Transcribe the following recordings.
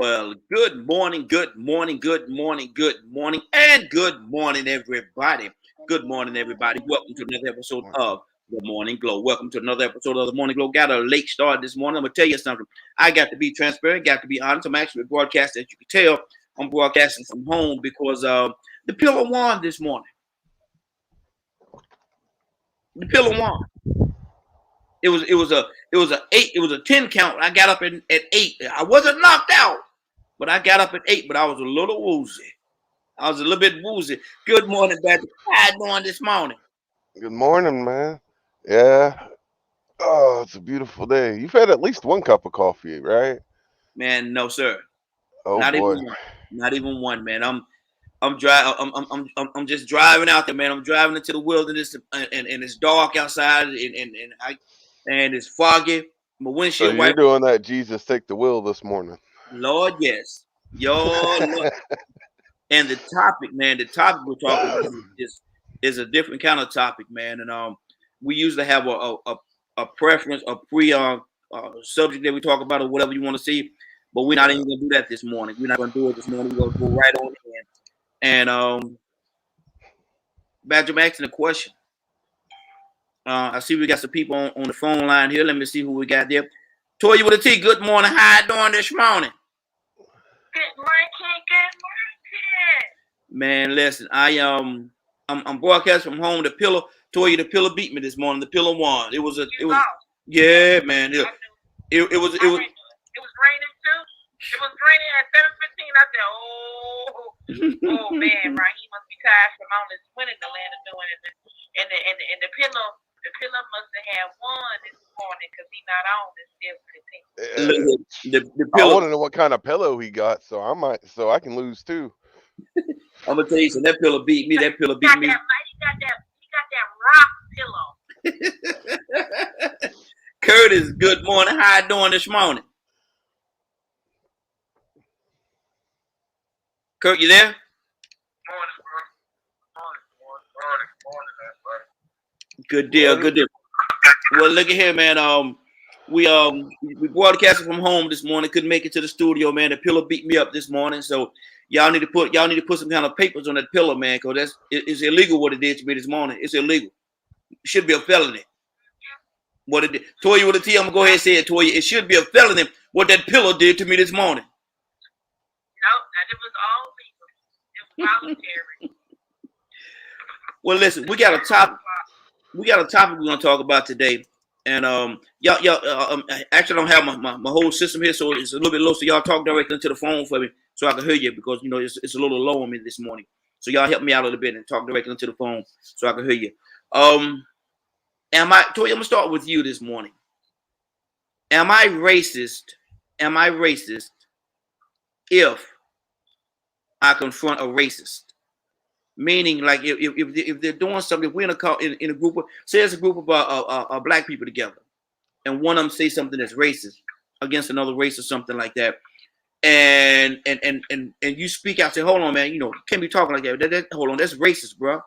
Well, good morning, good morning, good morning, good morning, and good morning, everybody. Good morning, everybody. Welcome to another episode Morning. of The Morning Glow. Welcome to another episode of The Morning Glow. Got a late start this morning. I'm going to tell you something. I got to be transparent, got to be honest. I'm actually broadcasting, as you can tell, I'm broadcasting from home because the pillow won this morning. The pillow won. It was a 10 count. I got up at 8. I wasn't knocked out, but I got up at 8, but I was a little woozy. I was a little bit woozy. Good morning, Patrick. How you doing this morning? Good morning, man. Yeah. Oh, it's a beautiful day. You've had at least one cup of coffee, right? Man, no, sir. Oh Not even boy. one. Not even one, man. I'm just driving out there, man. I'm driving into the wilderness, and it's dark outside, and it's foggy. My So windshield you're wiper. doing that Jesus take the wheel this morning. Lord, yes. Yo, Lord. And the topic, man, the topic we're talking about is a different kind of topic, man. And we usually have a preference, a pre subject that we talk about or whatever you want to see, but we're not Yeah. even gonna do that this morning. We're not gonna do it this morning. We're gonna go right on in. And Badger, I'm asking a question. I see we got some people on the phone line here. Let me see who we got there. Toya with a T. Good morning. How you doing this morning? Good morning, good morning. Man, listen, I'm broadcasting from home. The pillow, Toya, the pillow beat me this morning. The pillow won. You lost. Yeah, man. I knew. It I was. already knew it. It was raining too. It was raining at 7:15. I said, oh man, right? He must be tired from all this winning the land of doing it. And the pillow must have had won this morning because he not on this still continue. Yeah. The I pillow. want to know what kind of pillow he got, so I can lose too. I'm gonna tell you something. That pillow beat me. That pillow beat me. He got that rock pillow. Curtis, good morning. How you doing this morning? Kurt, you there? Morning, bro. Morning, Good deal. Good deal. Well, look at here, man. We broadcasted from home this morning. Couldn't make it to the studio, man. The pillow beat me up this morning, so y'all need to put some kind of papers on that pillow, man, because it's illegal what it did to me this morning. It's illegal. It should be a felony. What it did. Toya with a T, I'm gonna go ahead and say it, Toya. It should be a felony what that pillow did to me this morning. No, it was all legal. It was voluntary. Well, listen, we got a topic. We got a topic we're gonna talk about today, and actually, I don't have my whole system here, so it's a little bit low. So y'all talk directly into the phone for me, so I can hear you because it's a little low on me this morning. So y'all help me out a little bit and talk directly into the phone so I can hear you. Toya? I'm gonna start with you this morning. Am I racist? Am I racist if I confront a racist? Meaning, like if they're doing something, if we're in a group of, say there's a group of black people together, and one of them say something that's racist against another race or something like that, and you speak out, say, hold on, man, you can't be talking like that. Hold on, that's racist, bro.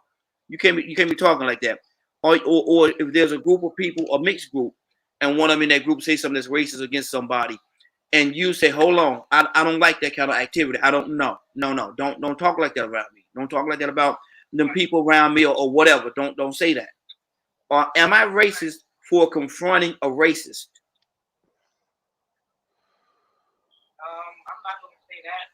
You can't be talking like that. Or if there's a group of people, a mixed group, and one of them in that group say something that's racist against somebody, and you say, hold on, I don't like that kind of activity. I don't know. No, don't talk like that around me. Don't talk like that about them people around me or whatever. Don't say that. Or am I racist for confronting a racist? I'm not going to say that.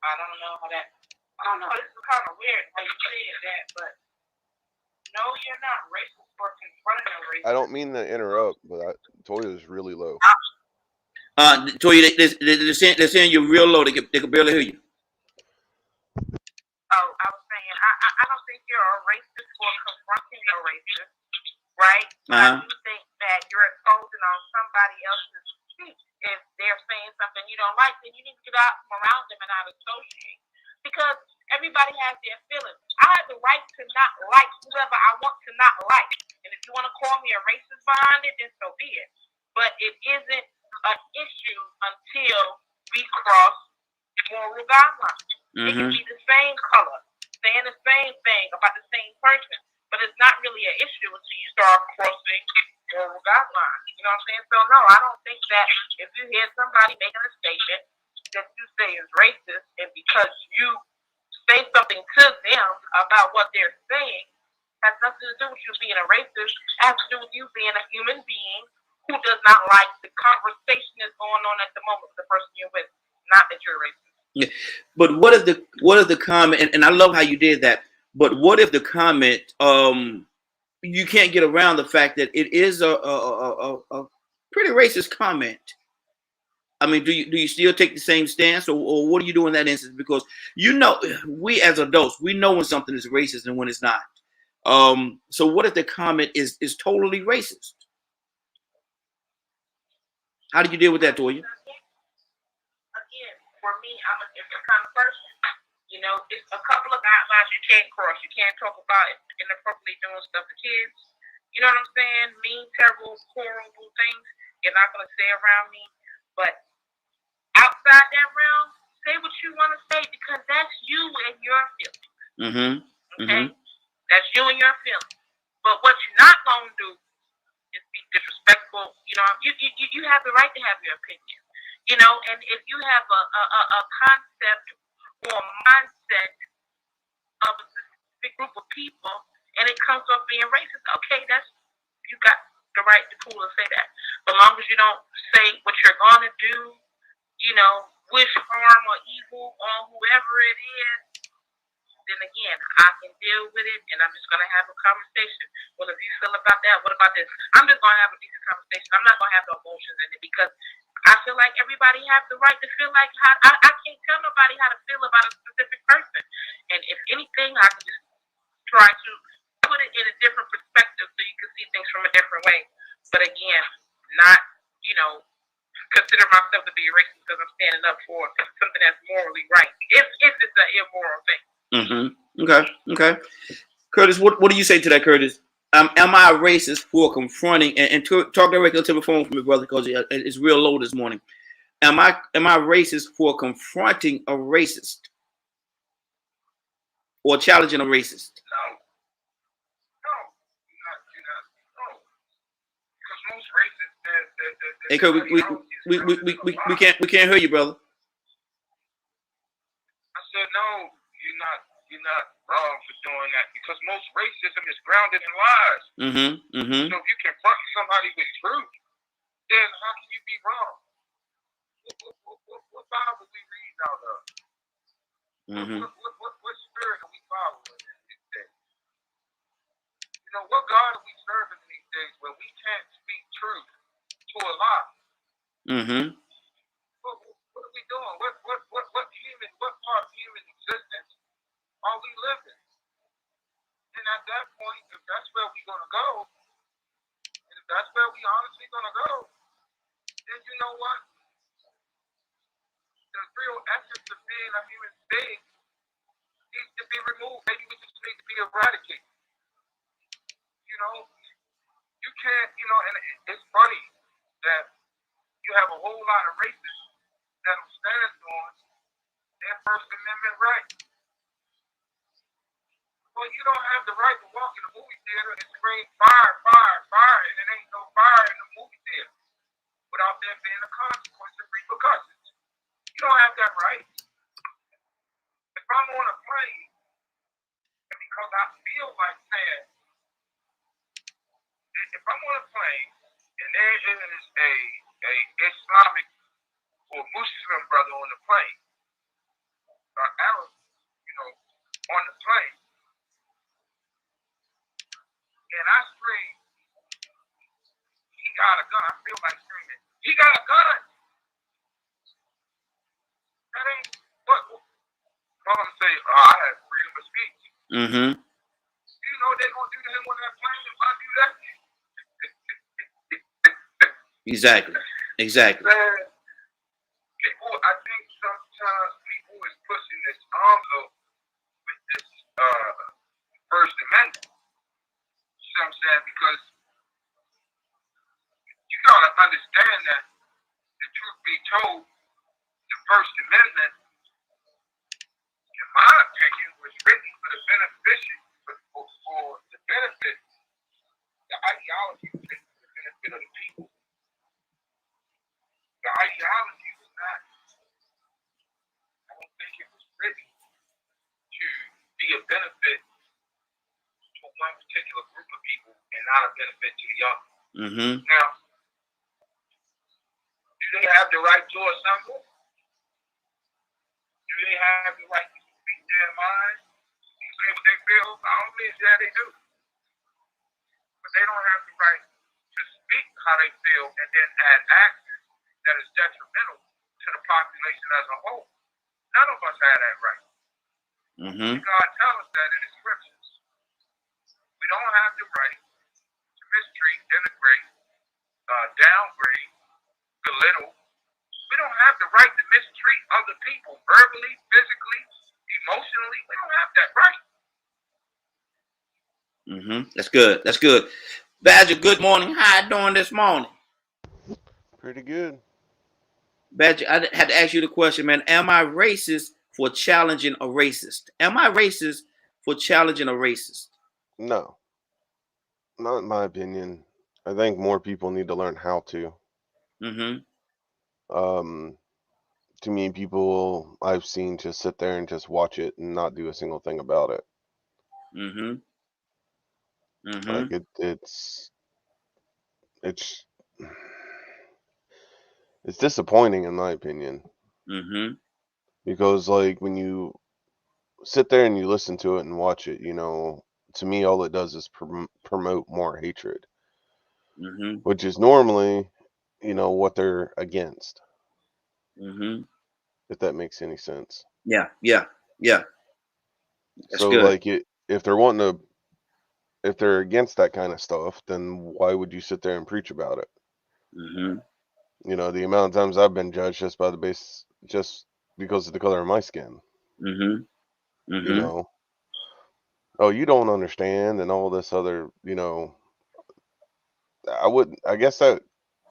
I don't know how that. I don't know. This is kind of weird how you say that, but no, you're not racist for confronting a racist. I don't mean to interrupt, but Toya's really low. Toya, they're saying you're real low. They can barely hear you. Oh, I was saying, I don't think you're a racist for confronting a racist, right? But I do think that you're exposing on somebody else's speech. If they're saying something you don't like, then you need to get out from around them and not associate. Because everybody has their feelings. I have the right to not like whoever I want to not like. And if you want to call me a racist behind it, then so be it. But it isn't an issue until we cross moral guidelines. It can be the same color, saying the same thing about the same person, but it's not really an issue until you start crossing moral guidelines. You know what I'm saying? So no, I don't think that if you hear somebody making a statement that you say is racist, and because you say something to them about what they're saying, has nothing to do with you being a racist. It has to do with you being a human being who does not like the conversation that's going on at the moment with the person you're with. Not that you're racist. Yeah. But what if the comment, and I love how you did that, but what if the comment, you can't get around the fact that it is a pretty racist comment? I mean, do you still take the same stance, or what do you do in that instance? Because we as adults, we know when something is racist and when it's not. So what if the comment is totally racist? How do you deal with that, Toya? Again, for me, I'm a different kind of person. You know, it's a couple of guidelines you can't cross. You can't talk about inappropriately doing stuff to kids. You know what I'm saying? Mean, terrible, horrible things. You're not going to say around me. But outside that realm, say what you want to say because that's you and your feelings. Mm-hmm. Okay? That's you and your feelings. But what you're not going to do is be disrespectful. You know, you have the right to have your opinion. You know, and if you have a concept or a mindset of a specific group of people and it comes off being racist, okay, you got the right to cool and say that. But as long as you don't say what you're going to do, you know, wish harm or evil on whoever it is, then again, I can deal with it and I'm just going to have a conversation. Well, if you feel about that, what about this? I'm just going to have a decent conversation. I'm not going to have no emotions in it because I feel like everybody has the right to feel like I can't tell nobody how to feel about a specific person. And if anything, I can just try to put it in a different perspective so you can see things from a different way. But again, not, you know, consider myself to be a racist because I'm standing up for something that's morally right. If it's an immoral thing. Mm-hmm. Okay. Curtis, what do you say to that, Curtis? Am I a racist for confronting and talk directly to the phone from me, brother, because it's real low this morning. Am I racist for confronting a racist or challenging a racist? No. Because most racists, hey, Curtis, we can't hear you, brother. I said no. You're not wrong for doing that because most racism is grounded in lies. Mm-hmm. So if you confront somebody with truth, then how can you be wrong? What Bible we read out of? Mm-hmm. What spirit are we following these days? You know, what God are we serving these days where we can't speak truth to a lie? Mm-hmm. What are we doing? What part of human existence are we living? And at that point, if that's where we're gonna go, and if that's where we honestly gonna go, then you know what? The real essence of being a human being needs to be removed. Maybe we just need to be eradicated. You know, you can't. You know, and it's funny that you have a whole lot of racists that'll stand on their First Amendment right. Well, you don't have the right to walk in a movie theater and scream fire, and there ain't no fire in the movie theater without there being a consequence and repercussions. You don't have that right. If I'm on a plane, and because I feel like saying, if I'm on a plane and there is a Islamic or Muslim brother on the plane, or Arab, you know, on the plane, and I scream, he got a gun. I feel like screaming, he got a gun. That ain't what I'm saying. I have freedom of speech. Mm-hmm. You know what they're gonna do to him on that plane if I do that? Exactly. Man, people, I think sometimes people is pushing this envelope with this First Amendment. You know what I'm saying? Because you gotta understand that the truth be told, the First Amendment, in my opinion, was written for the beneficiary, for the benefit, the ideology was written for the benefit of the people. The ideology was not one particular group of people and not a benefit to the other. Mm-hmm. Now, do they have the right to assemble? Do they have the right to speak their mind? Say what they feel? By all means, yeah, they do. But they don't have the right to speak how they feel and then add actions that is detrimental to the population as a whole. None of us have that right. Mm-hmm. God tells us that in the scriptures. We don't have the right to mistreat, denigrate, downgrade, belittle. We don't have the right to mistreat other people verbally, physically, emotionally. We don't have that right. Mm-hmm. That's good. That's good. Badger, good morning. How you doing this morning? Pretty good. Badger, I had to ask you the question, man. Am I racist for challenging a racist? Am I racist for challenging a racist? No, not in my opinion. I think more people need to learn how to. Mm-hmm. Too many people I've seen just sit there and just watch it and not do a single thing about it. Mm-hmm. Mm-hmm. Like it's disappointing in my opinion. Mm-hmm. Because like when you sit there and you listen to it and watch it, to me all it does is promote more hatred, Mm-hmm. which is normally, what they're against. Mm-hmm. If that makes any sense. Yeah. Yeah. Yeah. That's So good. like if they're against that kind of stuff, then why would you sit there and preach about it? Mm-hmm. The amount of times I've been judged just because of the color of my skin. Mm-hmm. Mm-hmm. Oh, you don't understand and all this other, I guess that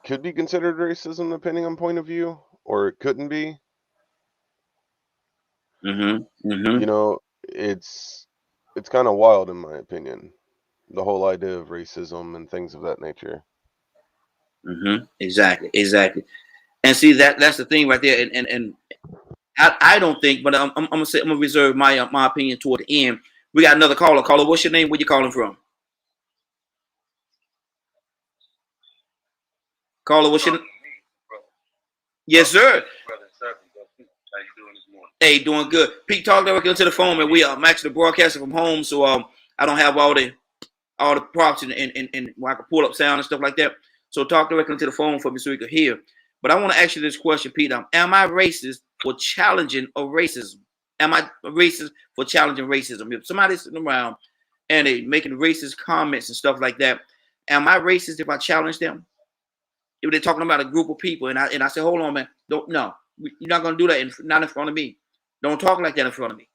could be considered racism depending on point of view, or it couldn't be. Mm-hmm. Mm-hmm. It's kind of wild in my opinion, the whole idea of racism and things of that nature. Mm-hmm. Exactly. Exactly. And see that's the thing right there. And I don't think, but I'm gonna reserve my opinion toward the end. We got another caller. Caller, what's your name? Where you calling from? Caller, what's your? Yes, sir. How you doing this morning? Hey, doing good. Pete, talk directly into the phone, and I'm actually broadcasting from home, so I don't have all the props and where I can pull up sound and stuff like that. So talk directly into the phone for me so we can hear. But I want to ask you this question, Pete. Am I racist for challenging a racism? Am I racist for challenging racism? If somebody's sitting around and they making racist comments and stuff like that, am I racist if I challenge them? If they're talking about a group of people and I say, hold on, man, you're not gonna do that not in front of me. Don't talk like that in front of me.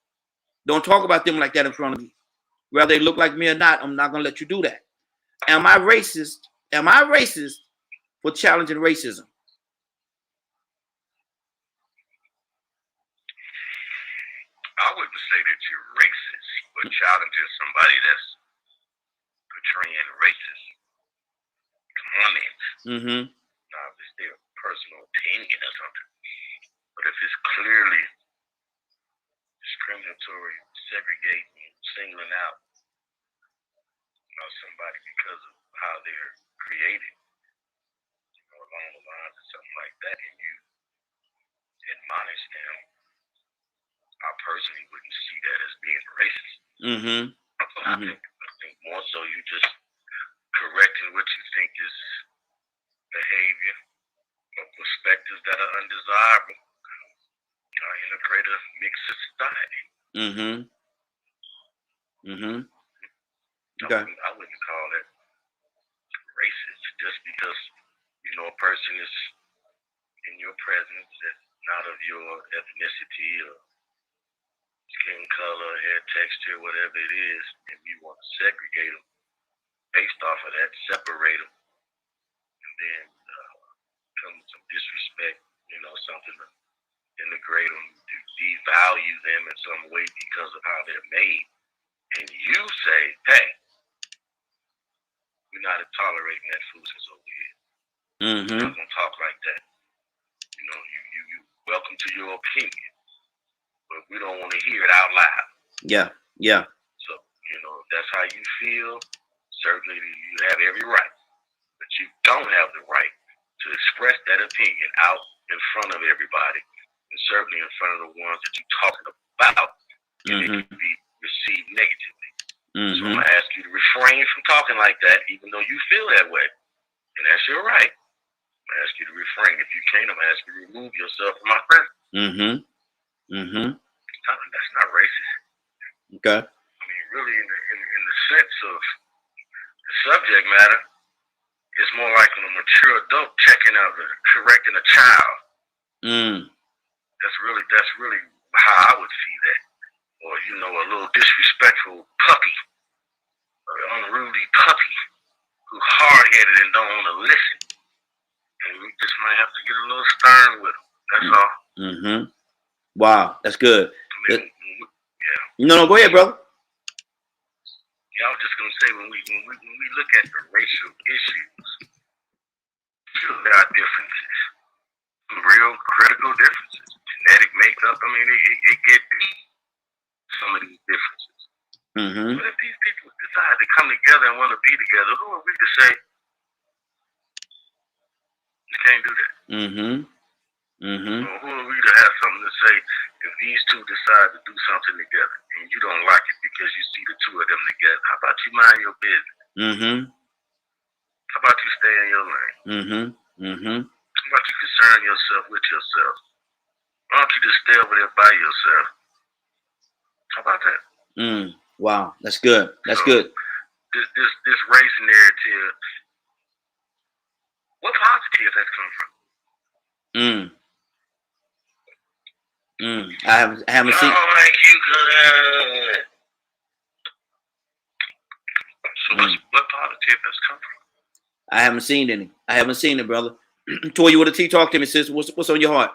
Don't talk about them like that in front of me. Whether they look like me or not, I'm not gonna let you do that. Am I racist? Am I racist for challenging racism? I wouldn't say that you're racist, but challenging somebody that's portraying racist comments. Mm-hmm. Now, if it's their personal opinion or something, but if it's clearly discriminatory, segregating, singling out somebody because of how they're created, along the lines of something like that, and you admonish them, I personally wouldn't see that as being racist. Mm-hmm. I think more so you just correcting what you think is behavior or perspectives that are undesirable in a greater mixed society. Mm-hmm. Mm-hmm. Okay. I wouldn't call that racist just because a person is in your presence that's not of your ethnicity or skin color, hair texture, whatever it is, and you want to segregate them based off of that, separate them, and then come with some disrespect, something to integrate them, to devalue them in some way because of how they're made, and you say, hey, we're not tolerating that foolishness over here. Mm-hmm. We're not gonna talk like that. You welcome to your opinion, but we don't want to hear it out loud. Yeah. Yeah. So, if that's how you feel, certainly you have every right. But you don't have the right to express that opinion out in front of everybody, and certainly in front of the ones that you're talking about, and it can be received negatively. So I'm gonna ask you to refrain from talking like that, even though you feel that way, and that's your right. I'm gonna ask you to refrain. If you can't, I'm gonna ask you to remove yourself from my presence. That's not racist. Okay. I mean, really, in the sense of the subject matter, it's more like a mature adult checking out, correcting a child. That's really how I would see that. Or, a little disrespectful puppy, or an unruly puppy who's hard-headed and don't want to listen. And we just might have to get a little stern with them. That's all. Wow, that's good. I mean, yeah. No, go ahead, brother. Yeah, I was just gonna say when we look at the racial issues, there are differences, some real critical differences, genetic makeup. I mean, it get deep, some of these differences. But if these people decide to come together and want to be together, who are we to say you can't do that? Or who are we to have something to say if these two decide to do something together and you don't like it because you see the two of them together? How about you mind your business? How about you stay in your lane? How about you concern yourself with yourself? Why don't you just stay over there by yourself? How about that? Wow, that's good. That's good. This race narrative, what positive has come from? I haven't seen. Like you could. So what positive has come from? I haven't seen any. I haven't seen it, brother. Toy, you want to talk to me, sis? What's on your heart?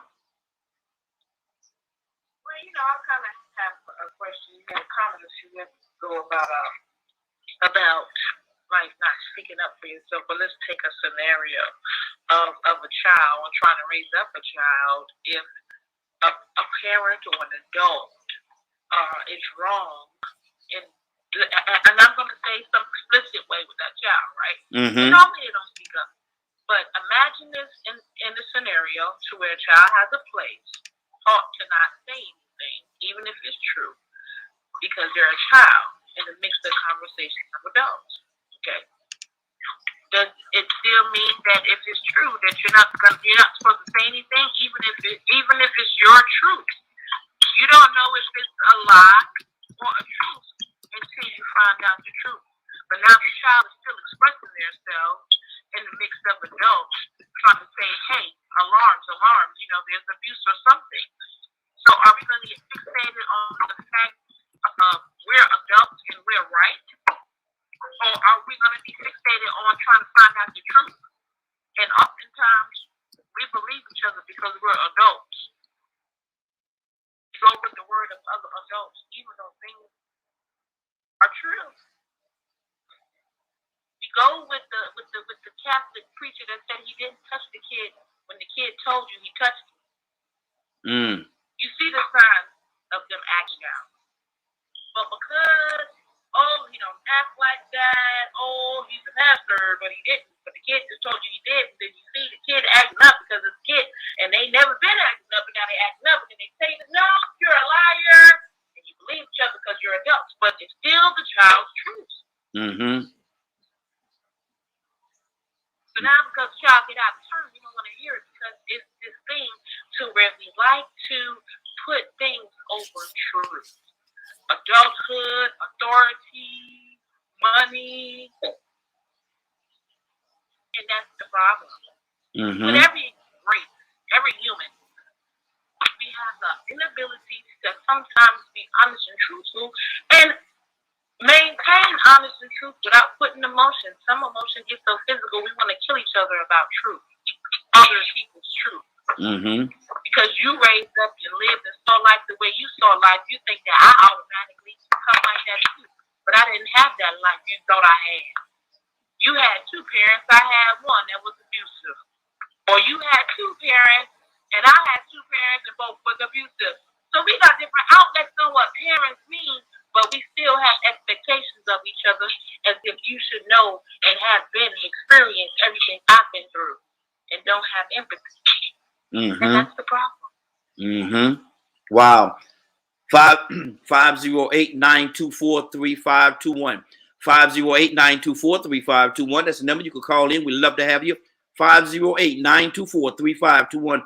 Well, I kind of have a question. You had a comment a few minutes ago about like not speaking up for yourself. But let's take a scenario of a child and trying to raise up a child. If a parent or an adult is wrong, and I'm going to say some explicit way with that child, right? Normally they don't speak up. But imagine this in the scenario to where a child has a place taught to not say anything, even if it's true, because they're a child in the midst of conversation of adults. Okay. Does it still mean that if it's true that you're not supposed to say anything, even if it's your truth? You don't know if it's a lie or a truth until you find out the truth. But now the child is still expressing themselves in the mix of adults trying to say, hey, alarms, there's abuse or something. So are we going to get fixated on the fact we're adults and we're right? Or are we going to be fixated on trying to find out the truth? And oftentimes we believe each other because we're adults. We go with the word of other adults, even though things are true. We go with the Catholic preacher that said he didn't touch the kid when the kid told you he touched him. You see the signs of them acting out. But because, he don't act like that, he's a pastor, but he didn't. But the kid just told you he did, and then you see the kid acting up because it's a kid, and they never been acting up, and now they acting up, and they say, no, you're a liar, and you believe each other because you're adults, but it's still the child's truth. So now because the child get out of turn, you don't want to hear it because it's this thing to where we like to put things over truth. Adulthood, authority, money, and that's the problem. With every race, every human, we have the inability to sometimes be honest and truthful and maintain honest and truth without putting emotion. Some emotion gets so physical, we want to kill each other about truth, other people's truth. Because you raised up and lived and saw life the way you saw life, you think that I automatically become like that too. But I didn't have that life you thought I had. You had two parents, I had one that was abusive. Or you had two parents, and I had two parents, and both was abusive. So we got different outlets on what parents mean, but we still have expectations of each other as if you should know and have been and experienced everything I've been through and don't have empathy. And that's the problem. Wow. 508-924-3521. 508-924-3521. That's the number you can call in. We'd love to have you. 508-924-3521.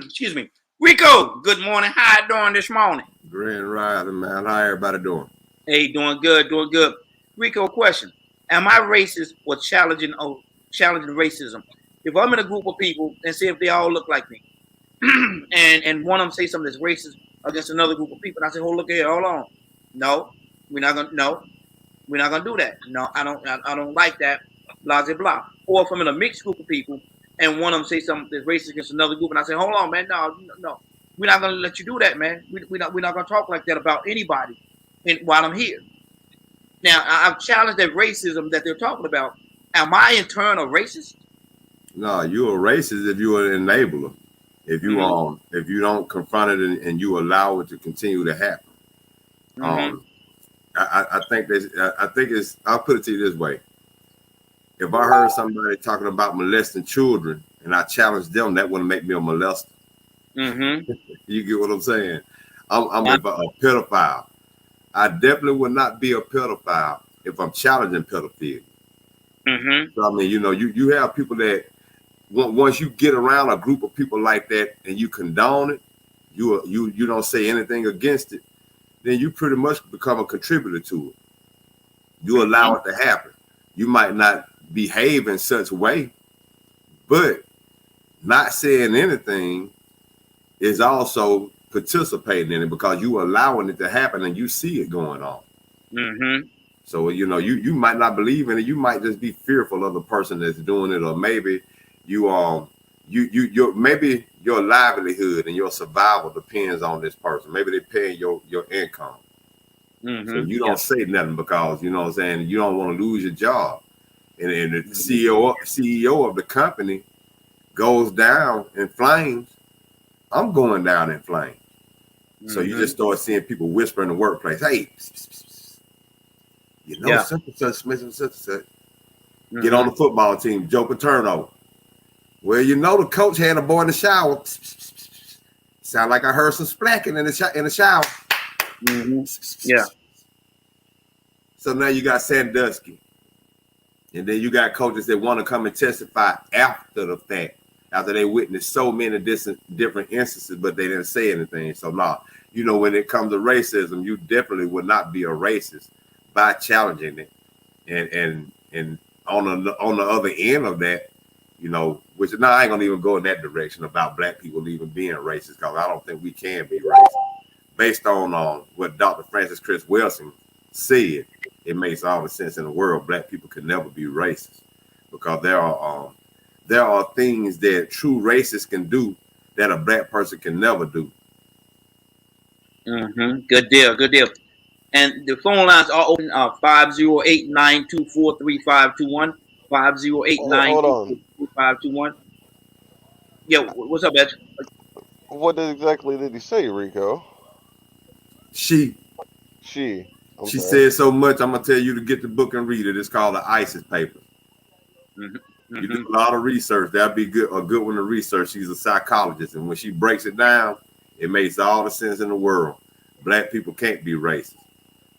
Excuse me. Rico, good morning. How you doing this morning? Grand Rising, man. How everybody doing? Hey, doing good, doing good. Rico, question. Am I racist or challenging racism? If I'm in a group of people and see if they all look like me, and one of them say something that's racist against another group of people, and I say, "Oh, look here, hold on, no, we're not gonna do that. No, I don't like that, blah blah blah." Or if I'm in a mixed group of people and one of them say something that's racist against another group, and I say, "Hold on, man, no, we're not gonna let you do that, man. We're not gonna talk like that about anybody." While I'm here, now I've challenged that racism that they're talking about. Am I in turn a racist? No, you're a racist if you're an enabler. If you if you don't confront it and you allow it to continue to happen. I think it's. I'll put it to you this way: if I heard somebody talking about molesting children and I challenged them, that wouldn't make me a molester. You get what I'm saying? I'm a pedophile. I definitely would not be a pedophile if I'm challenging pedophilia. So I mean, you have people that once you get around a group of people like that and you condone it, you don't say anything against it, then you pretty much become a contributor to it. You allow it to happen. You might not behave in such a way, but not saying anything is also participating in it because you allowing it to happen and you see it going on. So you might not believe in it. You might just be fearful of the person that's doing it, or maybe maybe your livelihood and your survival depends on this person. Maybe they're paying your income. So you don't say nothing because you know what I'm saying, you don't want to lose your job. And the CEO of the company goes down in flames. I'm going down in flames. So you just start seeing people whisper in the workplace, "Hey, such and such, such and such. Get on the football team, Joe Paterno. Well, the coach had a boy in the shower. Sound like I heard some splacking in the shower." Yeah. So now you got Sandusky. And then you got coaches that want to come and testify after the fact, after they witnessed so many different instances, but they didn't say anything. So when it comes to racism, you definitely would not be a racist by challenging it. And on the other end of that, which now I ain't gonna even go in that direction about black people even being racist, because I don't think we can be racist. Based on what Dr. Francis Chris Wilson said, it makes all the sense in the world. Black people can never be racist because there are things that true racists can do that a black person can never do. Good deal. And the phone lines are open. 508-924-3521. 508-924-3521. Yeah, what's up, Ed? What exactly did he say, Rico? She said so much. I'm gonna tell you to get the book and read it. It's called The ISIS Papers. You do a lot of research. That'd be a good one to research. She's a psychologist, and when she breaks it down, it makes all the sense in the world. Black people can't be racist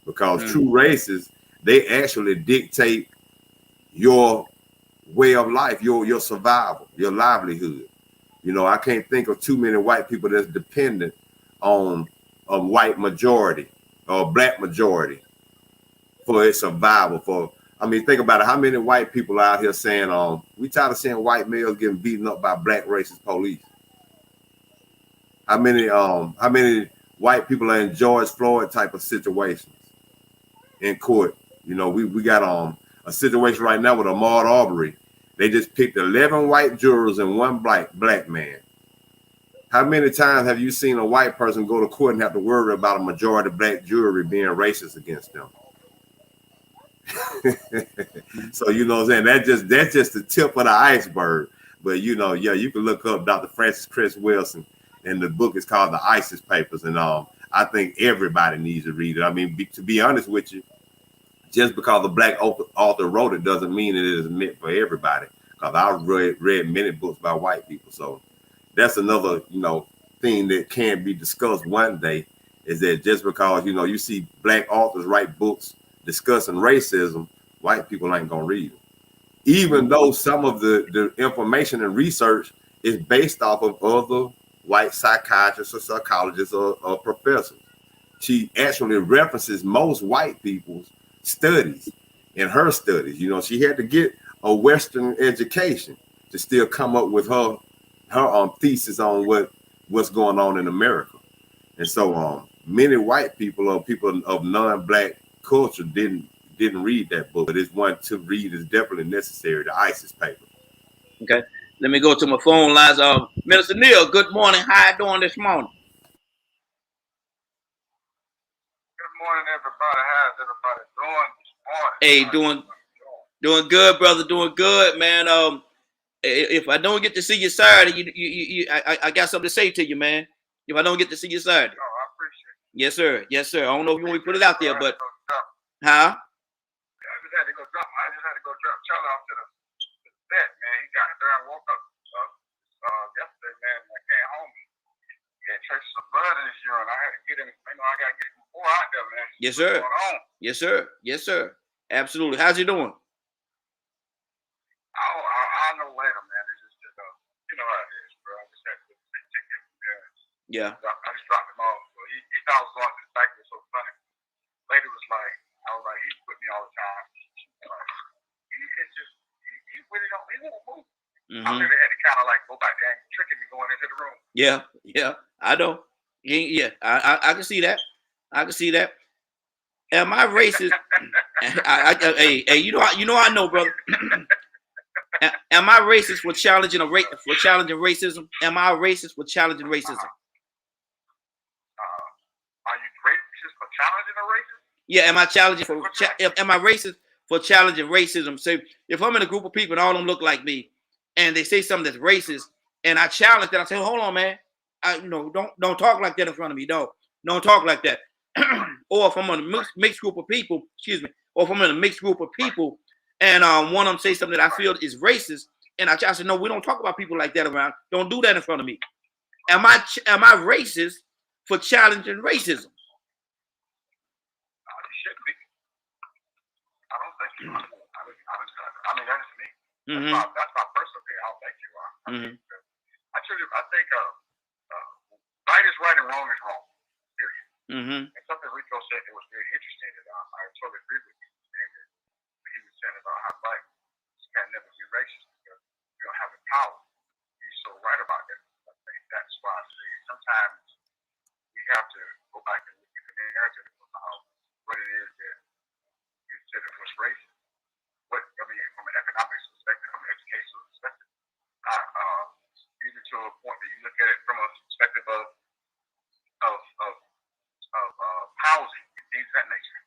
because true racists, they actually dictate your way of life, your survival, your livelihood. I can't think of too many white people that's dependent on a white majority or black majority for its survival. Think about it. How many white people out here saying, we tired of seeing white males getting beaten up by black racist police? How many white people are in George Floyd type of situations in court? We got a situation right now with Ahmaud Arbery. They just picked 11 white jurors and one black man. How many times have you seen a white person go to court and have to worry about a majority black jury being racist against them? So what I'm saying, that's just the tip of the iceberg. But you can look up Dr. Francis Chris Wilson, and the book is called The ISIS Papers. And I I think everybody needs to read it. I mean, to be honest with you, just because a black author wrote it doesn't mean it is meant for everybody. Because I read many books by white people. So that's another, thing that can be discussed one day, is that just because, you see black authors write books discussing racism, white people ain't going to read it. Even though some of the information and research is based off of other white psychiatrists or psychologists or professors. She actually references most white people's studies in her studies. She had to get a Western education to still come up with her thesis on what's going on in America. And so many white people or people of non-black culture didn't read that book, but it's one to read is definitely necessary, the ISIS paper. Okay. Let me go to my phone lines. Minister Neil, good morning. How you doing this morning? Good morning, everybody. How's everybody doing this morning? Hey, doing good, brother. Doing good, man. If I don't get to see you Saturday, I got something to say to you, man. If I don't get to see you Saturday. Oh, I appreciate it. Yes, sir. Yes, sir. I don't know if you want me to put it out there, but huh? I just had to go drop Charlie off to the vet, man. He got there and woke up yesterday, man. I came home. He had traces of blood in his urine. I had to get him. I got to get him before out there, man. Yes, sir. Yes, sir. Yes, sir. Absolutely. How's he doing? I'll know later, man. It's just, you know how it is, bro. I just had to take care of him. Yeah. I just dropped him off. So he thought I was going to the back. It was so funny. Lady was like, he's with me all the time. He really don't, he won't move. I mean, they had to kind of like go back there and tricking me going into the room. Yeah, I know. Yeah, I can see that. I can see that. Am I racist? Hey, you know I know, brother. Am I racist for challenging racism? Am I racist for challenging racism? Are you racist for challenging a racist? Yeah, am I racist for challenging racism? So if I'm in a group of people and all of them look like me, and they say something that's racist, and I challenge that, I say, hold on, man, don't talk like that in front of me. Don't talk like that. Or if I'm in a mixed group of people, or if I'm in a mixed group of people, and one of them say something that I feel is racist, and I say, no, we don't talk about people like that around. Don't do that in front of me. Am I racist for challenging racism? You should be. I don't think you are. I mean, that is me. That's my personal opinion. I don't think you are. I think right is right and wrong is wrong. Period. And something Rico said that was very interesting that I totally agree with you. And he was saying about how black can never be racist because we don't have the power. He's so right about that. I think that's why I say sometimes we have to go back and look at the narrative about what it is that you consider was racist. From an economic perspective, from an educational perspective, even to a point that you look at it from a perspective of housing and things of that nature.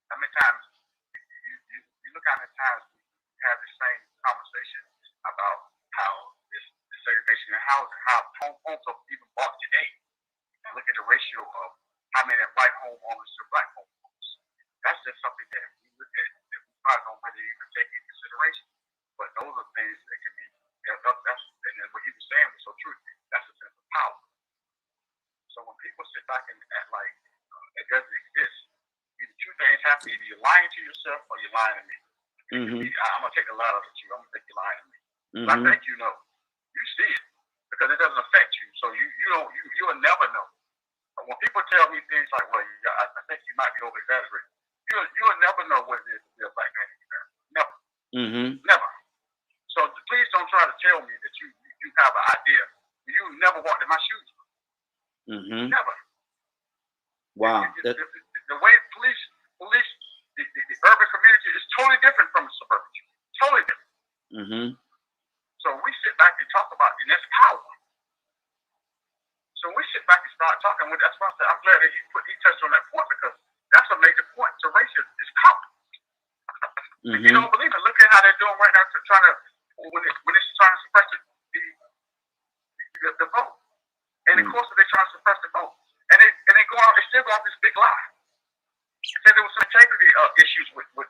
How many times you look at many times we have the same conversation about how this segregation in housing, how homes are even bought today, and look at the ratio of how many white homeowners to black homeowners. That's just something that we look at that we probably don't really even take into consideration. But those are things that can be, and what he was saying was so true. That's a sense of power. So when people sit back and act like it doesn't exist, either two things happen: either you're lying to yourself or you're lying to me. I'm gonna take the latter with you. I'm gonna think you're lying to me. I think you know. You see it because it doesn't affect you. So you'll never know. But when people tell me things like, "Well, I think you might be over exaggerating," you'll never know what it is to be a black man. Never. Never. So please don't try to tell me that you have an idea. You never walked in my shoes. Never. Wow. The way police, the urban community is totally different from the suburban. Totally different. So we sit back and talk about it, and that's power. So we sit back and start talking. That's why I said I'm glad that he touched on that point because that's a major point to racism is power. If you don't believe it, look at how they're doing right now, trying to when it's trying to suppress the vote. And of course, they're trying to suppress the vote. And they go out issues with the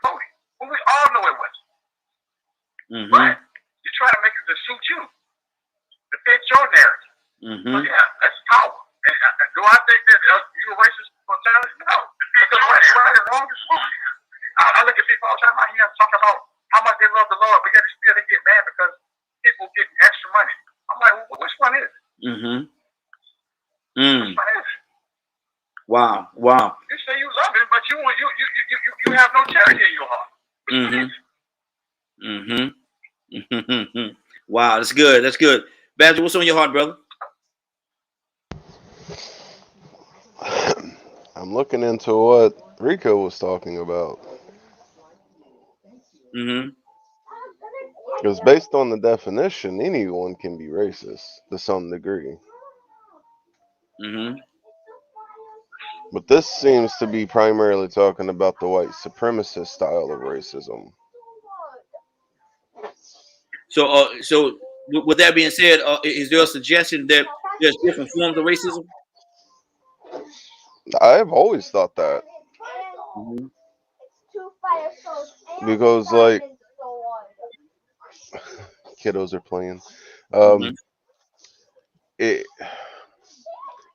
voting. Well, we all know it wasn't. Mm-hmm. But you try to make it to suit you, to fit your narrative. Mm-hmm. So yeah, that's power. And do I think that you a racist for talent? No, because right and wrong is wrong. I look at people all the time. I hear them talk about how much they love the Lord, but yet still they get mad because people get extra money. I'm like, well, which one is it? Mm-hmm. Which one is it? Wow. Wow. You say you love him, but you have no charity in your heart. Wow, that's good. That's good. Badger, what's on your heart, brother? I'm looking into what Rico was talking about. Because based on the definition, anyone can be racist to some degree. But this seems to be primarily talking about the white supremacist style of racism. So with that being said, is there a suggestion that there's different forms of racism? I've always thought that. Because, like, kiddos are playing.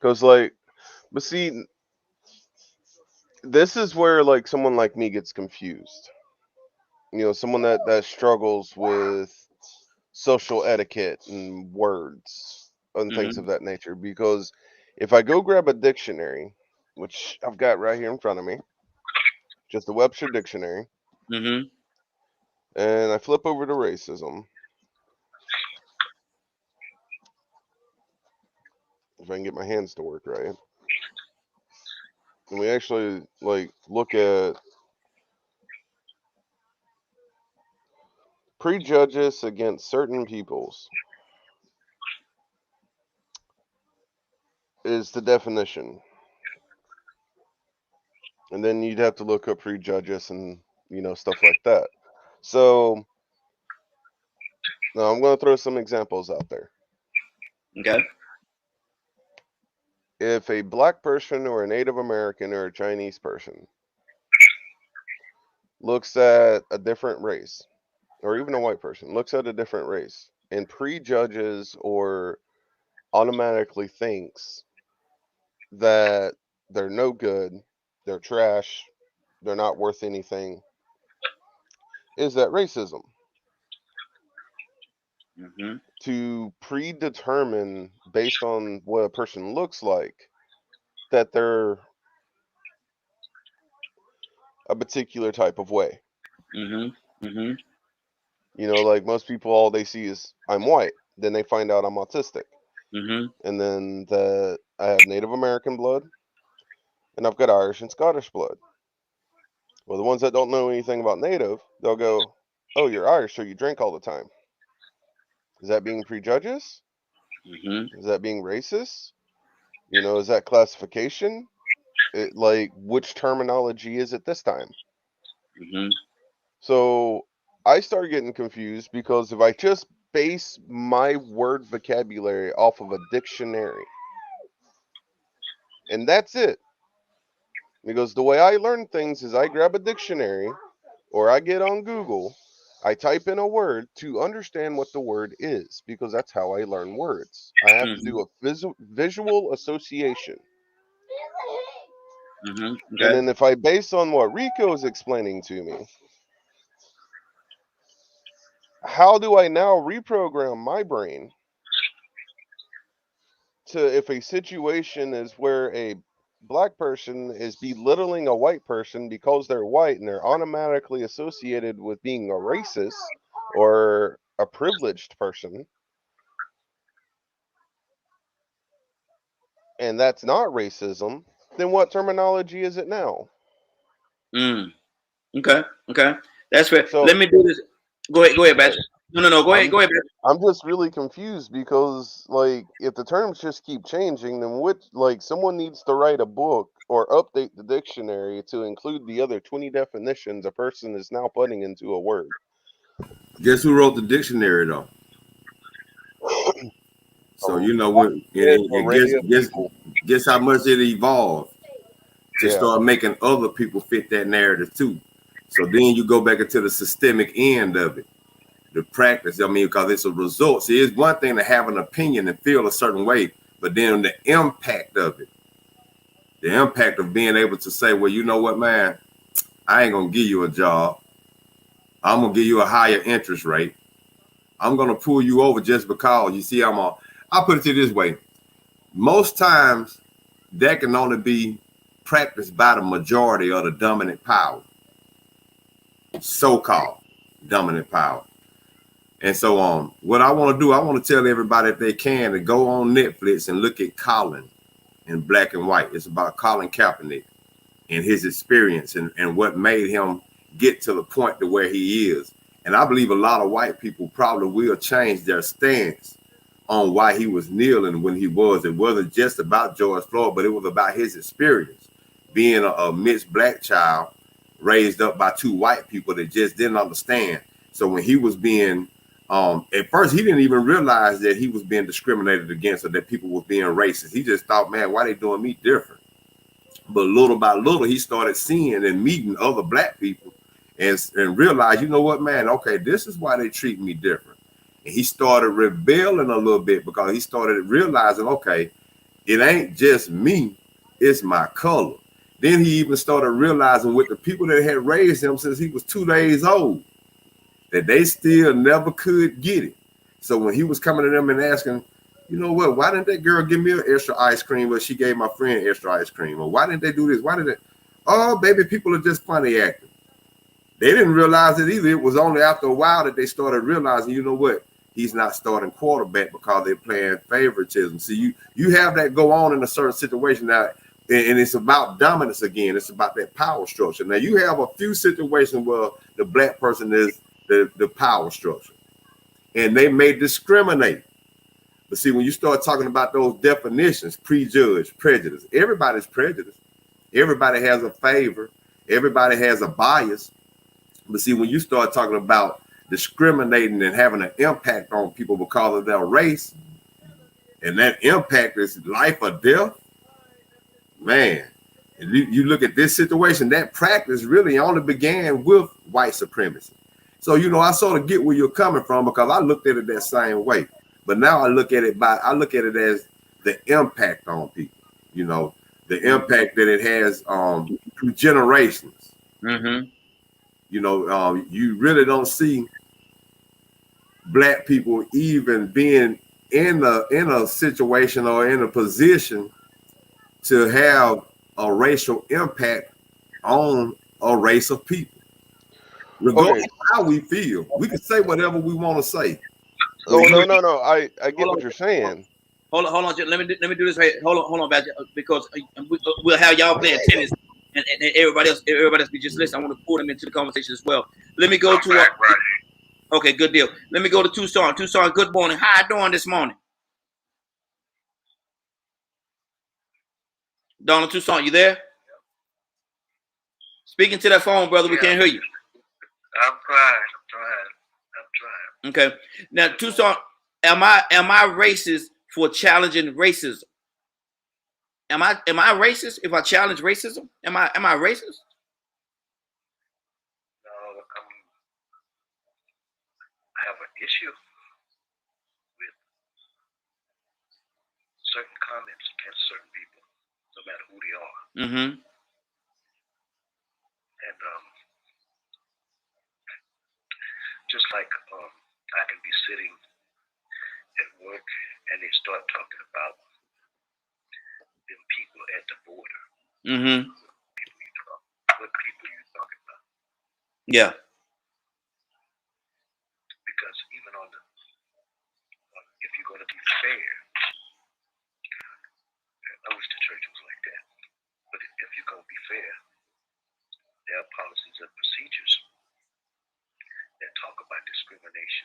Because, like, but see, this is where, like, someone like me gets confused. You know, someone that struggles with social etiquette and words and things of that nature. Because if I go grab a dictionary, which I've got right here in front of me, just the Webster Dictionary, and I flip over to racism. If I can get my hands to work right. And we actually, like, look at prejudice against certain peoples is the definition. And then you'd have to look up prejudice and, you know, stuff like that. So now I'm going to throw some examples out there. Okay. If a black person or a Native American or a Chinese person looks at a different race, or even a white person looks at a different race and prejudges or automatically thinks that they're no good, they're trash, they're not worth anything, is that racism? To predetermine based on what a person looks like that they're a particular type of way. You know, like most people, all they see is I'm white. Then they find out I'm autistic. And then I have Native American blood, and I've got Irish and Scottish blood. Well, the ones that don't know anything about Native, they'll go, "Oh, you're Irish, so you drink all the time." Is that being prejudiced? Is that being racist? You know, is that classification? Like, which terminology is it this time? So I started getting confused because if I just base my word vocabulary off of a dictionary, and that's it. Because the way I learn things is I grab a dictionary or I get on Google, I type in a word to understand what the word is, because that's how I learn words. I have to do a visual association. And then if I base on what Rico is explaining to me, how do I now reprogram my brain to, if a situation is where a black person is belittling a white person because they're white and they're automatically associated with being a racist or a privileged person, and that's not racism, then what terminology is it now? Okay. That's fair. So, let me do this. Go ahead, Batch. No. Go ahead, Batch. I'm just really confused because, like, if the terms just keep changing, then someone needs to write a book or update the dictionary to include the other 20 definitions a person is now putting into a word. Guess who wrote the dictionary, though? So you know guess how much it evolved. to start making other people fit that narrative too. So then you go back into the systemic end of it, the practice. I mean, because it's a result. See, it's one thing to have an opinion and feel a certain way, but then the impact of it, the impact of being able to say, well, you know what, man, I ain't gonna give you a job. I'm gonna give you a higher interest rate. I'm gonna pull you over just because. You see, I'll put it to you this way. Most times that can only be practiced by the majority of the dominant power, so-called dominant power. And so what I want to do, I want to tell everybody, if they can, to go on Netflix and look at Colin in Black and White. It's about Colin Kaepernick and his experience and what made him get to the point to where he is. And I believe a lot of white people probably will change their stance on why he was kneeling when he was. It wasn't just about George Floyd, but it was about his experience being a mixed black child raised up by two white people that just didn't understand. So when he was being, at first, he didn't even realize that he was being discriminated against or that people were being racist. He just thought, man, why they doing me different? But little by little, he started seeing and meeting other black people and realized, you know what, man, okay, this is why they treat me different. And he started rebelling a little bit because he started realizing, okay, it ain't just me, it's my color. Then he even started realizing with the people that had raised him since he was 2 days old, that they still never could get it. So when he was coming to them and asking, you know what, why didn't that girl give me an extra ice cream, but she gave my friend extra ice cream? Or why didn't they do this? Why did they? Oh, baby, people are just funny acting. They didn't realize it either. It was only after a while that they started realizing, you know what, he's not starting quarterback because they're playing favoritism. See, you have that go on in a certain situation now, and it's about dominance again. It's about that power structure. Now, you have a few situations where the black person is the power structure, and they may discriminate. But see, when you start talking about those definitions, prejudge, prejudice, everybody's prejudiced. Everybody has a favor. Everybody has a bias. But see, when you start talking about discriminating and having an impact on people because of their race, and that impact is life or death, man, you look at this situation, that practice really only began with white supremacy. So, you know, I sort of get where you're coming from because I looked at it that same way. But now I look at it as the impact on people, you know, the impact that it has through generations. Mm-hmm. You know, you really don't see black people even being in a situation or in a position to have a racial impact on a race of people. Regardless of how we feel, we can say whatever we want to say. Oh no! I get what you're saying. Hold on. Let me do this right. Hold on, Badger, because we'll have y'all playing tennis, and everybody else be just listening. I want to pull them into the conversation as well. Let me go to okay, good deal. Let me go to Tucson. Tucson, good morning. How you doing this morning? Donald Tucson, you there? Speaking to that phone, brother. We can't hear you. I'm trying. Okay. Now, Tucson, am I racist for challenging racism? Am I racist if I challenge racism? Am I racist? No, I have an issue with certain comments against certain people, no matter who they are. Mm-hmm. And just like I can be sitting at work and they start talking about them people at the border. Mm-hmm. What people you talking about? Yeah. Because even on the, if you're going to be fair, I wish the church was like that. But if you're going to be fair, there are policies and procedures that talk about discrimination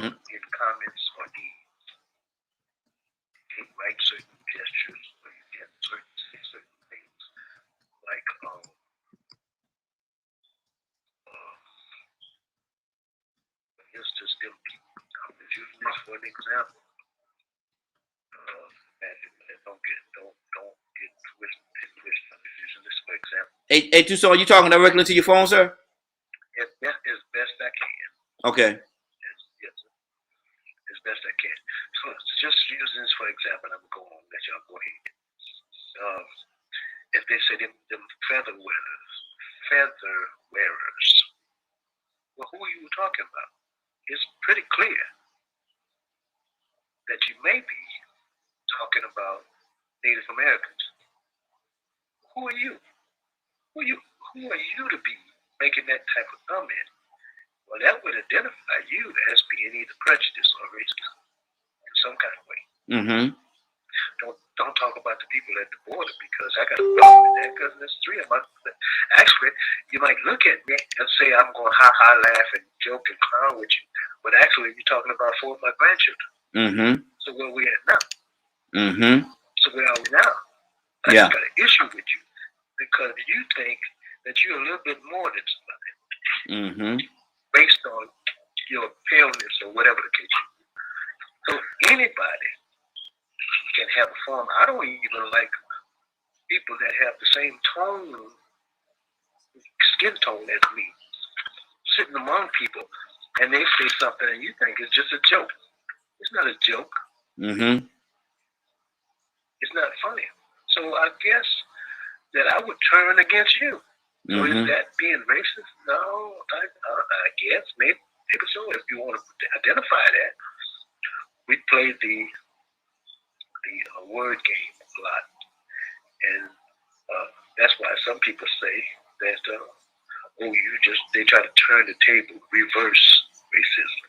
in comments or deeds. You can't write certain gestures or you can't say certain things. Like, here's just them people. I'm just using this for an example. And don't get Hey, Tucson, you talking directly to your phone, sir? As best I can. Okay. Yes, as best I can. So just using this for example, I'm going to let y'all go ahead. If they say them feather wearers, well, who are you talking about? It's pretty clear that you may be talking about Native Americans. Who are you? Who are you to be making that type of comment? Well, that would identify you as being either prejudiced or racist in some kind of way. Mm-hmm. Don't talk about the people at the border because I got a problem with that because there's three of them. Actually, you might look at me and say I'm going to laugh and joke and clown with you, but actually you're talking about 4 of my grandchildren. Mm-hmm. So where we at now? Mm-hmm. So where are we now? I just got an issue with you because you think that you're a little bit more than somebody. Mm-hmm. Based on your paleness or whatever the case is. So anybody can have a form. I don't even like people that have the same skin tone as me, sitting among people, and they say something and you think it's just a joke. It's not a joke. Mm-hmm. It's not funny. So I guess that I would turn against you. So is that being racist? No, I guess maybe so. If you want to identify that, we played the word game a lot, and that's why some people say that they try to turn the table, reverse racism.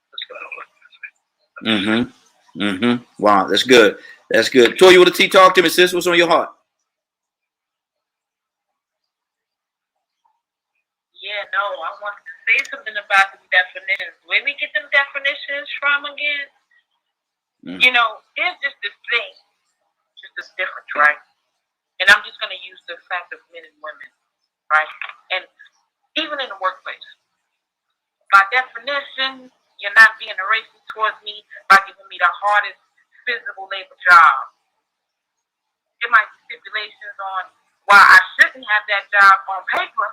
That's what I want to say. Mm-hmm. Mm-hmm. Wow, that's good. That's good. Toy, you want to talk to me, sis? What's on your heart? Yeah, no, I wanted to say something about the definitions. Where we get them definitions from again? You know, there's just this thing, just this difference, right? And I'm just going to use the fact of men and women, right? And even in the workplace, by definition, you're not being a racist towards me by giving me the hardest physical labor job. There might be stipulations on why I shouldn't have that job on paper,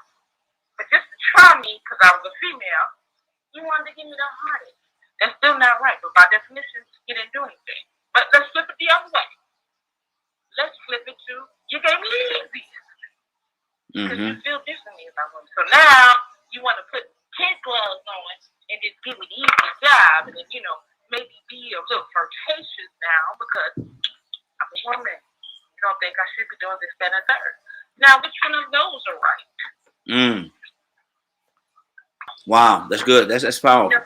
but just to try me, because I was a female, you wanted to give me the hardest. That's still not right, but by definition, you didn't do anything. But let's flip it the other way. Let's flip it to, you gave me the easiest. Because you feel differently about women. So now, you want to put kid gloves on and just give me the easiest job, and then, you know, maybe be a little flirtatious now because I'm a woman. You don't think I should be doing this, that, and third. Now, which one of those are right? Wow, that's good. That's powerful.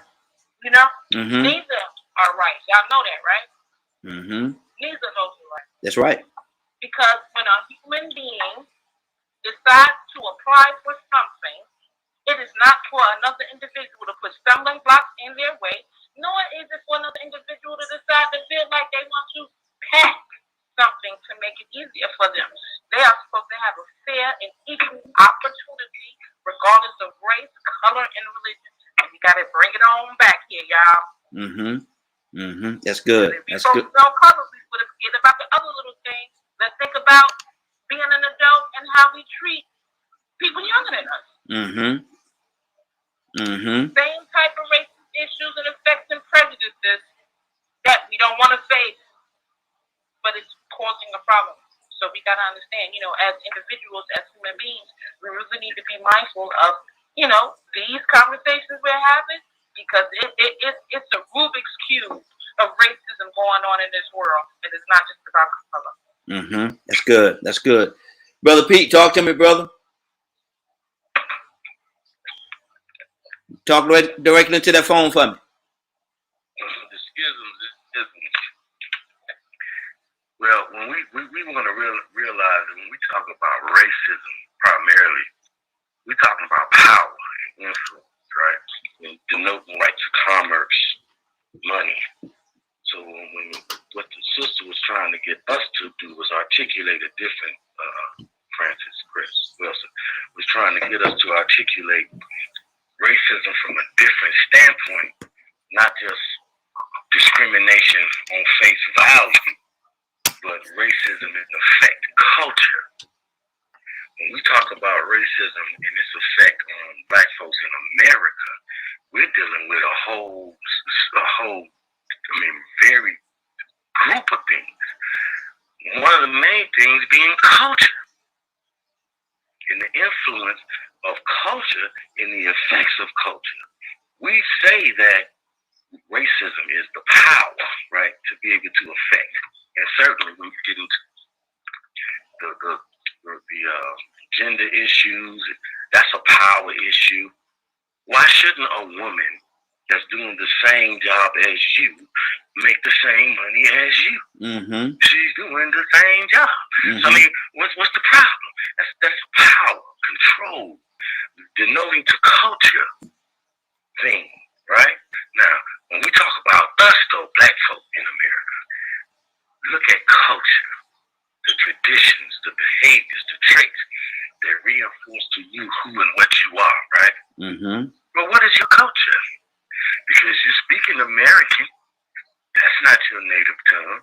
You know? Neither are right. Y'all know that, right? Neither of those are right. That's right. Because when a human being decides to apply for something, it is not for another individual to put stumbling blocks in their way, nor is it for another individual to decide to feel like they want to pack something to make it easier for them. They are supposed to have a fair and equal opportunity, regardless of race, color, and religion. And we got to bring it on back here, y'all. That's good. That's good. No color, we would forget about the other little things. Let's think about being an adult and how we treat people younger than us. Same type of racist issues and effects and prejudices that we don't want to face, but it's causing a problem. So we got to understand, you know, as individuals, as human beings, we really need to be mindful of, you know, these conversations we're having, because it's a Rubik's Cube of racism going on in this world, and it's not just about color. That's good. That's good. Brother Pete, talk to me, brother. Talk directly to that phone for me. The schisms is well, when we want to realize that when we talk about racism primarily, we're talking about power and influence, right? And denoting rights of commerce, money. So what the sister was trying to get us to do was articulate a different, Francis Chris Wilson was trying to get us to articulate racism from a different standpoint, not just discrimination on face value, but racism in effect culture. when we talk about racism and its effect on black folks in America, we're dealing with a whole, very group of things. One of the main things being culture and the influence of culture and the effects of culture. We say that racism is the power, right, to be able to affect. And certainly when you get into the gender issues, that's a power issue. Why shouldn't a woman that's doing the same job as you make the same money as you? Mm-hmm. She's doing the same job. Mm-hmm. So, I mean, what's the problem? That's power, control, denoting to culture thing, right? Now, when we talk about us, though, black folk in America, look at culture, the traditions, the behaviors, the traits that reinforce to you who and what you are, right? Mm-hmm. But what is your culture? Because you're speaking American, that's not your native tongue.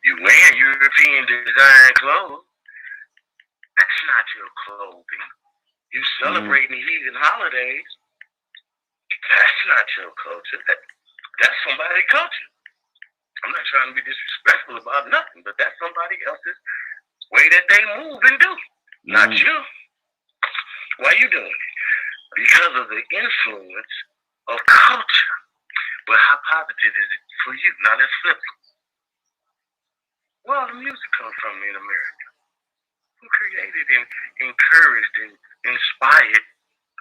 You wear European design clothes, that's not your clothing. You celebrating heathen holidays, that's not your culture. That's somebody's culture. I'm not trying to be disrespectful about nothing, but that's somebody else's way that they move and do. Not you. Why are you doing it? Because of the influence of culture. But how positive is it for you? Now let's flip it. Where all the music come from in America? Who created and encouraged and inspired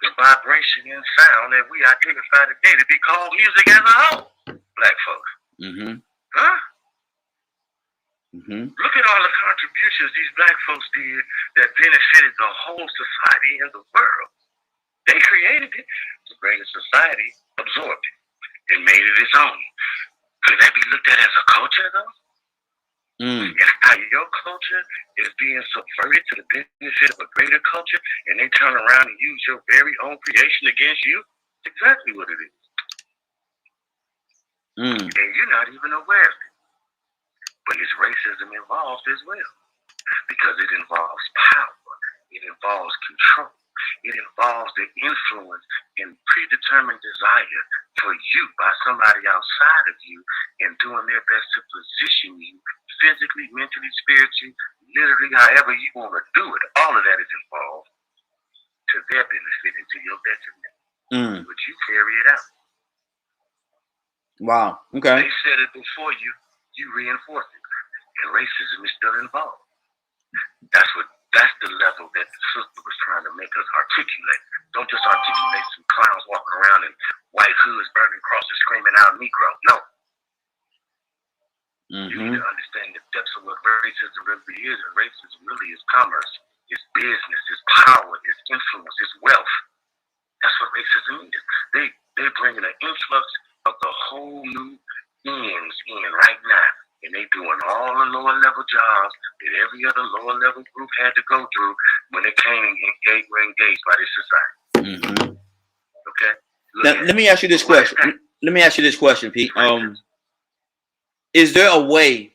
the vibration and sound that we identify today to be called music as a whole? Black folks. Mm-hmm. Huh? Mm-hmm. Look at all the contributions these black folks did that benefited the whole society and the world. They created it. The greater society absorbed it and made it its own. Could that be looked at as a culture, though? Mm. And how your culture is being subverted to the benefit of a greater culture, and they turn around and use your very own creation against you? That's exactly what it is. Mm. And you're not even aware of it. But it's racism involved as well. Because it involves power. It involves control. It involves the influence and predetermined desire for you by somebody outside of you and doing their best to position you physically, mentally, spiritually, literally, however you want to do it. All of that is involved to their benefit and to your detriment. But you carry it out. Wow. Okay. They said it before you, you reinforce it. And racism is still involved. That's the level that the sister was trying to make us articulate. Don't just articulate some clowns walking around in white hoods, burning crosses, screaming out Negro. No. You need to understand the depths of what racism really is, and racism really is commerce, it's business, it's power, it's influence, it's wealth. That's what racism is. They're bringing an influx of the whole new ends in right now. And they doing all the lower level jobs that every other lower level group had to go through when they came and were engaged by this society. Mm-hmm. Okay? Now, let me ask you this question. Let me ask you this question, Pete. Is there a way,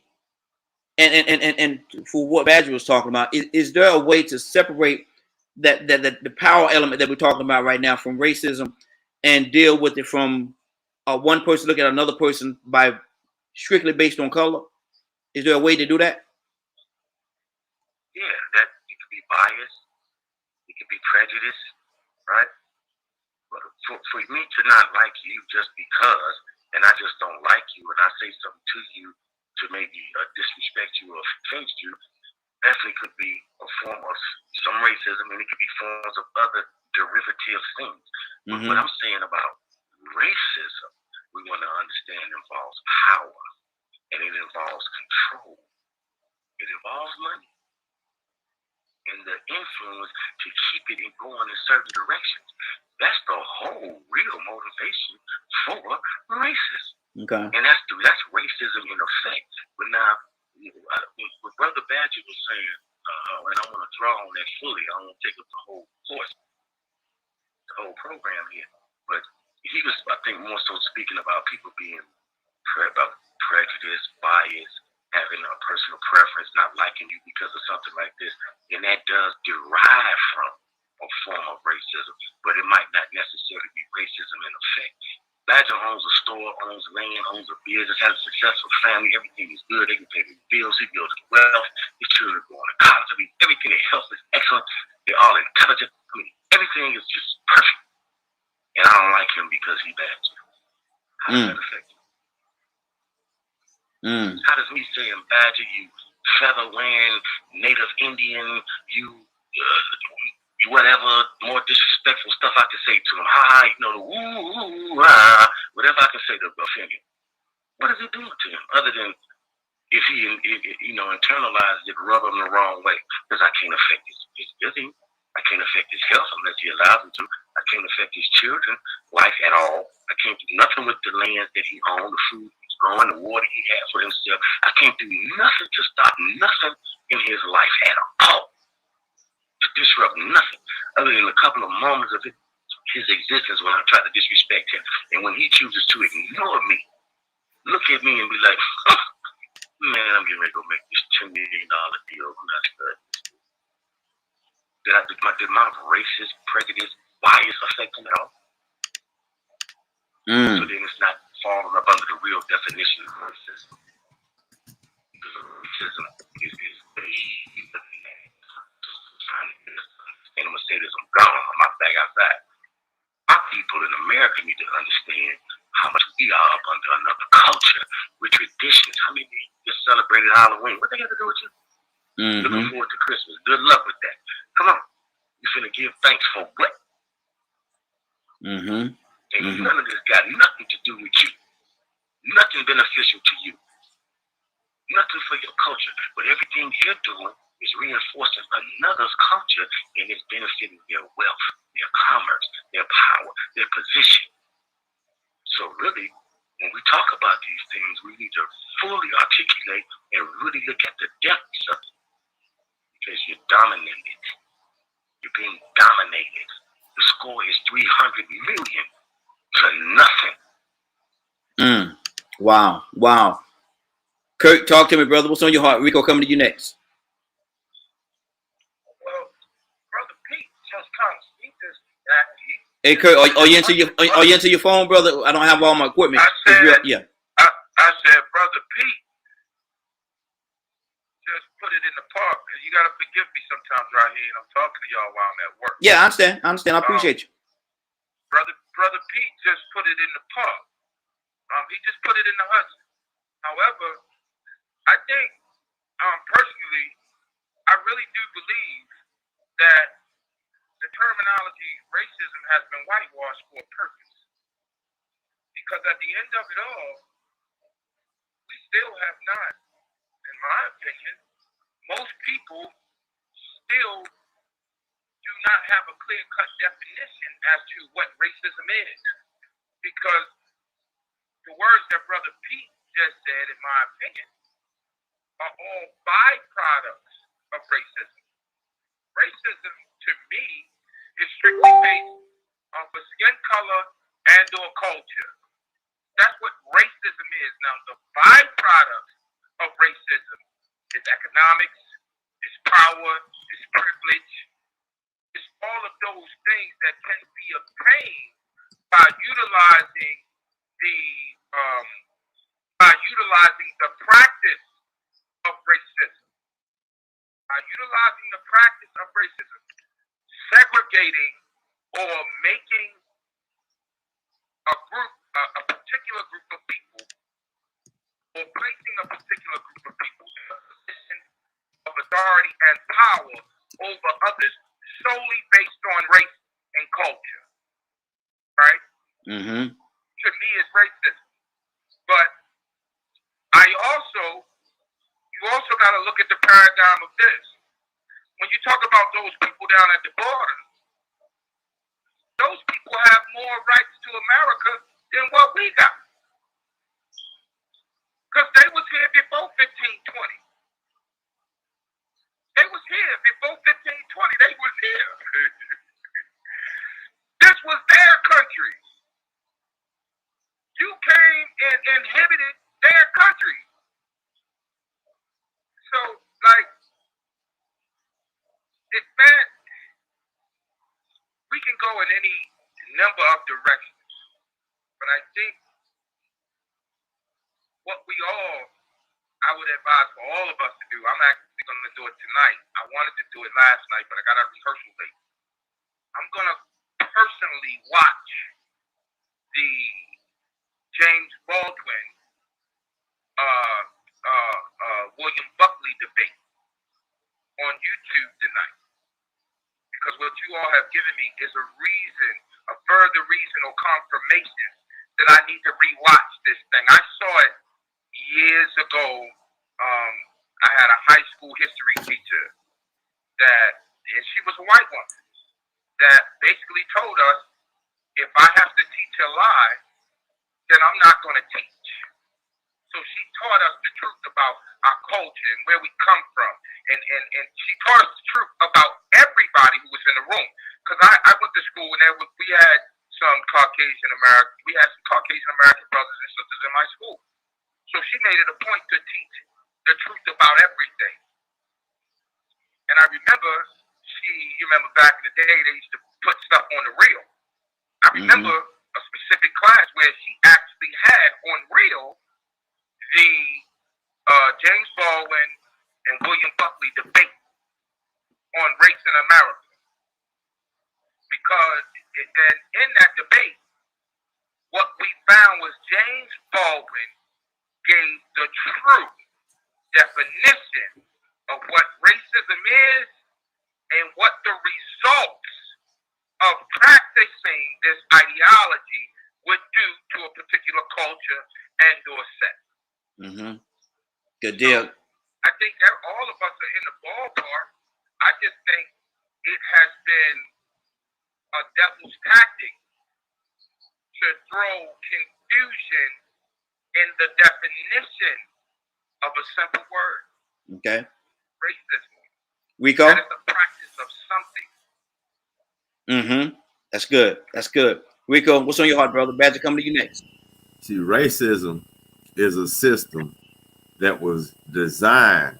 and for what Badger was talking about, is there a way to separate that the power element that we're talking about right now from racism and deal with it from one person look at another person by strictly based on color? Is there a way to do that? Yeah, that it could be bias, it could be prejudice, right? But for me to not like you just because, and I just don't like you, and I say something to you to maybe disrespect you or offend you, definitely could be a form of some racism, and it could be forms of other derivative things. But what I'm saying about racism, we want to understand involves power, and it involves control. It involves money and the influence to keep it in going in certain directions. That's the whole real motivation for racism. Okay. And that's racism in effect. But now, what Brother Badger was saying, and I want to draw on that fully. I don't want to take up the whole course, the whole program here. But he was, I think, more so speaking about people being about prejudice, bias, having a personal preference, not liking you because of something like this, and that does derive from a form of racism, but it might not necessarily be racism in effect. Badger owns a store, owns land, owns a business, has a successful family, everything is good, they can pay their bills, he builds wealth, his children are going to college, everything, their health is excellent, they're all intelligent, everything is just perfect. And I don't like him because he badgers. How does that affect you? How does me saying badger, you feather wearing Native Indian, you whatever more disrespectful stuff I can say to him, the woo, whatever I can say to offend him. What is it doing to him other than if he internalizes it, rub him the wrong way? Because I can't affect his living, I can't affect his health unless he allows me to. I can't affect his children's life at all. I can't do nothing with the land that he owns, the food he's growing, the water he has for himself. I can't do nothing to stop nothing in his life at all, to disrupt nothing, other than a couple of moments of his existence when I try to disrespect him. And when he chooses to ignore me, look at me and be like, man, I'm getting ready to go make this $10 million deal. I'm not good. Did my racist prejudice bias affect him at all? So then it's not falling up under the real definition of racism. Because racism is and I'm going to say this, I'm gone, I'm back outside. Our people in America need to understand how much we are up under another culture with traditions. How many just celebrated Halloween? What they got to do with you? Looking forward to Christmas. Good luck with that. Come on. You finna give thanks for what? And none of this got nothing to do with you. Nothing beneficial to you. Nothing for your culture. But everything you're doing is reinforcing another's culture and it's benefiting their wealth, their commerce, their power, their position. So really, when we talk about these things, we need to fully articulate and really look at the depths of it. Because you're dominated. You're being dominated. The score is 300 million to nothing. Wow. Kurt, talk to me, brother. What's on your heart? Rico, coming to you next. Well, Brother Pete just comes. Hey, Kurt, are you into your phone, brother? I don't have all my equipment. I said, Brother Pete just put it in the park. You got to forgive me sometimes right here, and I'm talking to y'all while I'm at work. Yeah, I understand. I appreciate you. Brother Pete just put it in the park. He just put it in the Hudson. However, I think, personally, I really do believe that the terminology racism has been whitewashed for a purpose. Because at the end of it all, we still have not, in my opinion, most people still do not have a clear-cut definition as to what racism is. Because the words that Brother Pete just said, in my opinion, are all byproducts of racism. Racism, to me, is strictly based off of skin color and or culture. That's what racism is. Now, the byproduct of racism is economics, is power, is privilege, is all of those things that can be obtained by utilizing the practice of racism. By utilizing the practice of racism, segregating or making a particular group of people, or placing a particular group of people in a position of authority and power over others solely based on race and culture. Right? To me, it's racism. But you also got to look at the paradigm of this. When you talk about those people down at the border, those people have more rights to America than what we got. Because they was here before 1520. They was here before 1520. They was here. This was their country. You came and inhibited their country. go in any number of directions, but I think what I would advise for all of us to do, I'm actually going to do it tonight. I wanted to do it last night, but I got a rehearsal late. I'm going to personally watch the James Baldwin, William Buckley debate on YouTube tonight. Because what you all have given me is a further reason or confirmation that I need to rewatch this thing. I saw it years ago. I had a high school history teacher and she was a white woman, that basically told us, if I have to teach a lie, then I'm not going to teach. So she taught us the truth about our culture and where we come from. And she taught us the truth about everybody who was in the room. Because I went to school and we had some Caucasian American brothers and sisters in my school. So she made it a point to teach the truth about everything. And I remember you remember back in the day, they used to put stuff on the reel. I remember a specific class where she actually had on reel the James Baldwin and William Buckley debate on race in America. Because in that debate, what we found was James Baldwin gave the true definition of what racism is and what the results of practicing this ideology would do to a particular culture and or set. Good deal. So I think that all of us are in the ballpark. I just think it has been a devil's tactic to throw confusion in the definition of a simple word. Okay. Racism. Rico? That is the practice of something. That's good. That's good. Rico, what's on your heart, brother? Badger, coming to you next. See, racism is a system that was designed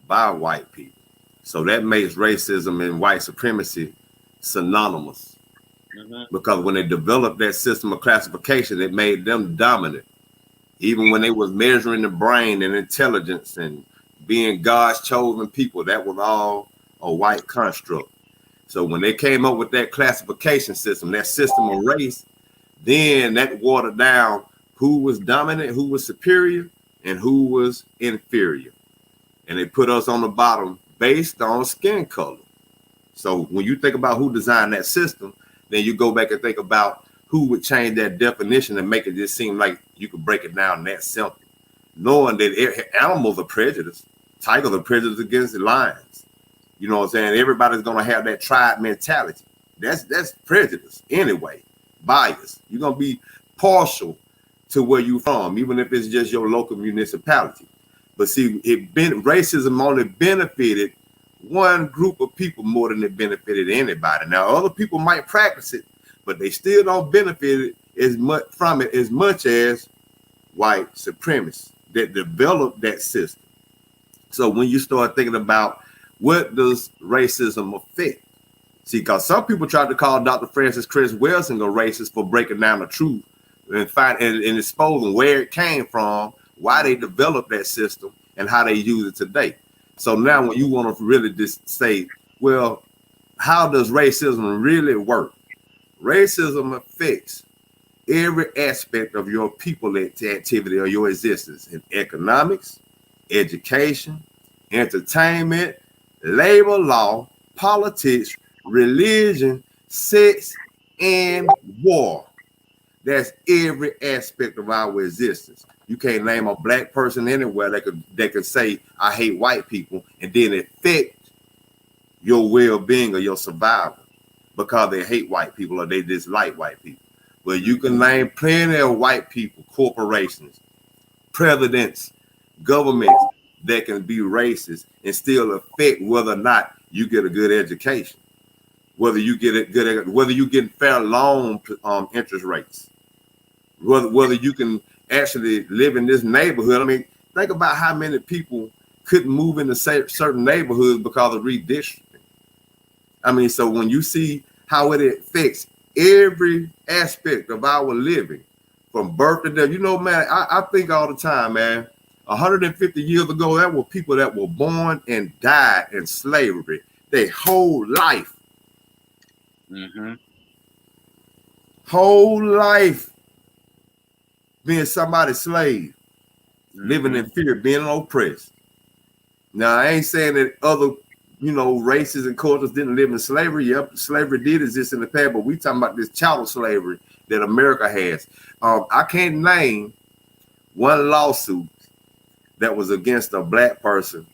by white people. So that makes racism and white supremacy synonymous. Because when they developed that system of classification, it made them dominant. Even when they was measuring the brain and intelligence and being God's chosen people, that was all a white construct. So when they came up with that classification system, that system of race, then that watered down who was dominant, who was superior, and who was inferior. And they put us on the bottom based on skin color. So when you think about who designed that system, then you go back and think about who would change that definition and make it just seem like you could break it down that simple. Knowing that animals are prejudiced. Tigers are prejudiced against the lions. You know what I'm saying? Everybody's going to have that tribe mentality. That's prejudice anyway. Bias. You're going to be partial to where you're from, even if it's just your local municipality. But see, racism only benefited one group of people more than it benefited anybody. Now, other people might practice it, but they still don't benefit as much from it as much as white supremacists that developed that system. So when you start thinking about what does racism affect? See, because some people tried to call Dr. Francis Chris Wilson a racist for breaking down the truth and exposing where it came from, why they developed that system, and how they use it today. So now when you want to really just say, well, how does racism really work? Racism affects every aspect of your people activity or your existence in economics, education, entertainment, labor law, politics, religion, sex, and war. That's every aspect of our existence. You can't name a black person anywhere that could say, I hate white people, and then affect your well-being or your survival because they hate white people or they dislike white people. But you can name plenty of white people, corporations, presidents, governments that can be racist and still affect whether or not you get a good education, whether you get fair loan interest rates, whether you can actually live in this neighborhood. I mean, think about how many people couldn't move into certain neighborhoods because of redistricting. I mean, so when you see how it affects every aspect of our living, from birth to death. You know, man, I think all the time, man, 150 years ago, there were people that were born and died in slavery their whole life. Whole life being somebody's slave, living in fear, being oppressed. Now, I ain't saying that other, races and cultures didn't live in slavery. Yep, slavery did exist in the past, but we talking about this chattel slavery that America has. I can't name one lawsuit that was against a black person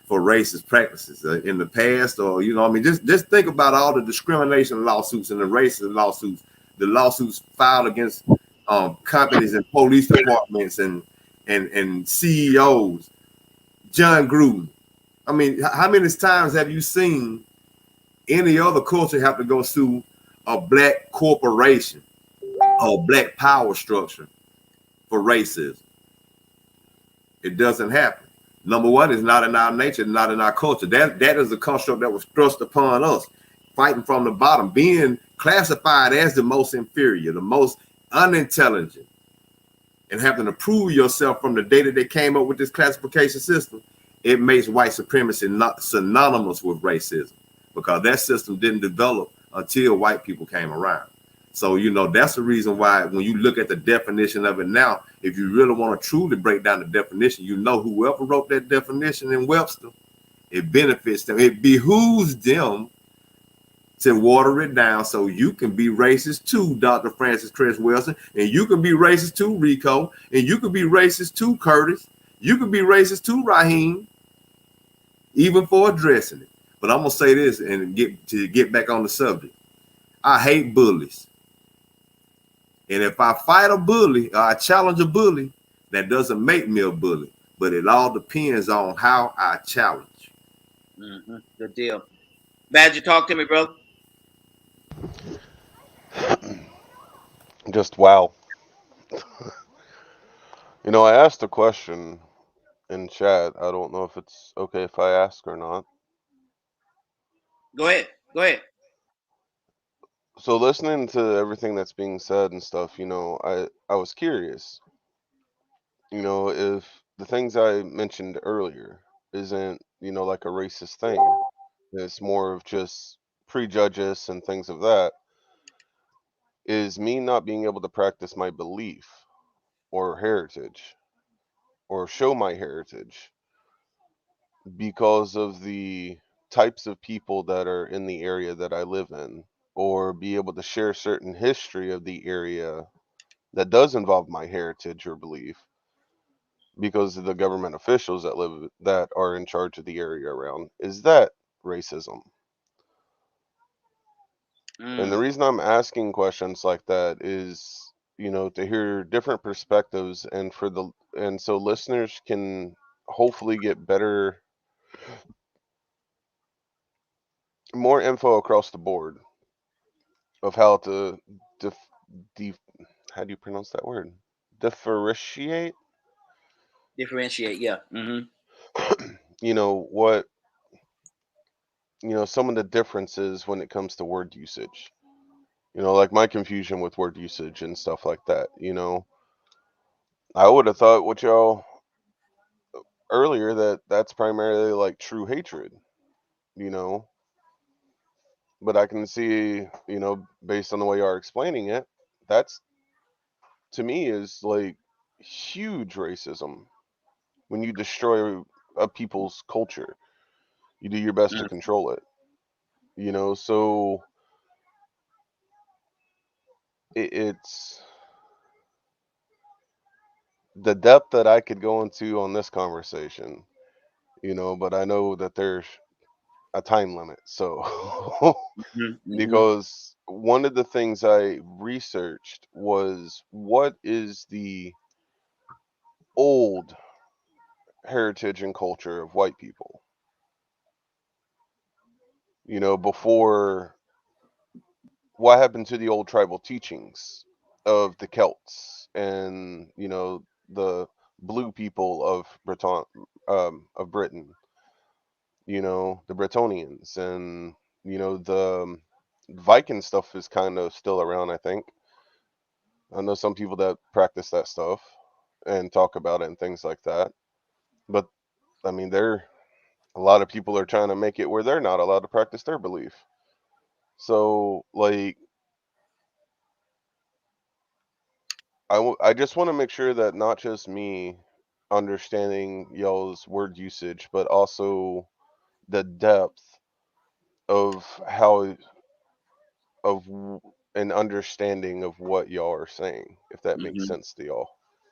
for racist practices in the past, or just think about all the discrimination lawsuits and the racist lawsuits, the lawsuits filed against companies and police departments and CEOs. John Gruden. I mean, how many times have you seen any other culture have to go sue a black corporation or black power structure for racism? It doesn't happen. Number one, it's not in our nature, not in our culture. That is a construct that was thrust upon us, fighting from the bottom, being classified as the most inferior, the most unintelligent, and having to prove yourself from the day that they came up with this classification system. It makes white supremacy not synonymous with racism, because that system didn't develop until white people came around. So, that's the reason why when you look at the definition of it now, if you really want to truly break down the definition, whoever wrote that definition in Webster, it benefits them. It behooves them to water it down so you can be racist too, Dr. Francis Cress Welsing, and you can be racist too, Rico, and you can be racist too, Curtis. You can be racist too, Raheem, even for addressing it. But I'm gonna say this and get back on the subject. I hate bullies. And if I fight a bully or I challenge a bully, that doesn't make me a bully. But it all depends on how I challenge. Good deal. Badger, talk to me, bro. Just wow. I asked a question in chat. I don't know if it's okay if I ask or not. Go ahead. So listening to everything that's being said and stuff, I was curious, if the things I mentioned earlier isn't, like a racist thing. It's more of just prejudice and things of that. Is me not being able to practice my belief or heritage or show my heritage because of the types of people that are in the area that I live in, or be able to share certain history of the area that does involve my heritage or belief because of the government officials that are in charge of the area around. Is that racism? And the reason I'm asking questions like that is, to hear different perspectives and so listeners can hopefully get more info across the board of how to how do you pronounce that word? Differentiate? Differentiate, yeah. What some of the differences when it comes to word usage. Like my confusion with word usage and stuff like that. I would have thought with y'all earlier that that's primarily like true hatred, but I can see, based on the way you are explaining it, that's to me is like huge racism. When you destroy a people's culture, you do your best to control it, so it's the depth that I could go into on this conversation, but I know that there's a time limit. So, because one of the things I researched was what is the old heritage and culture of white people, before what happened to the old tribal teachings of the Celts and, the blue people of Britain, the Bretonians and, the Viking stuff is kind of still around, I think. I know some people that practice that stuff and talk about it and things like that. But I mean, a lot of people are trying to make it where they're not allowed to practice their belief. So, like, I just want to make sure that not just me understanding y'all's word usage, but also the depth of an understanding of what y'all are saying, if that makes sense to y'all.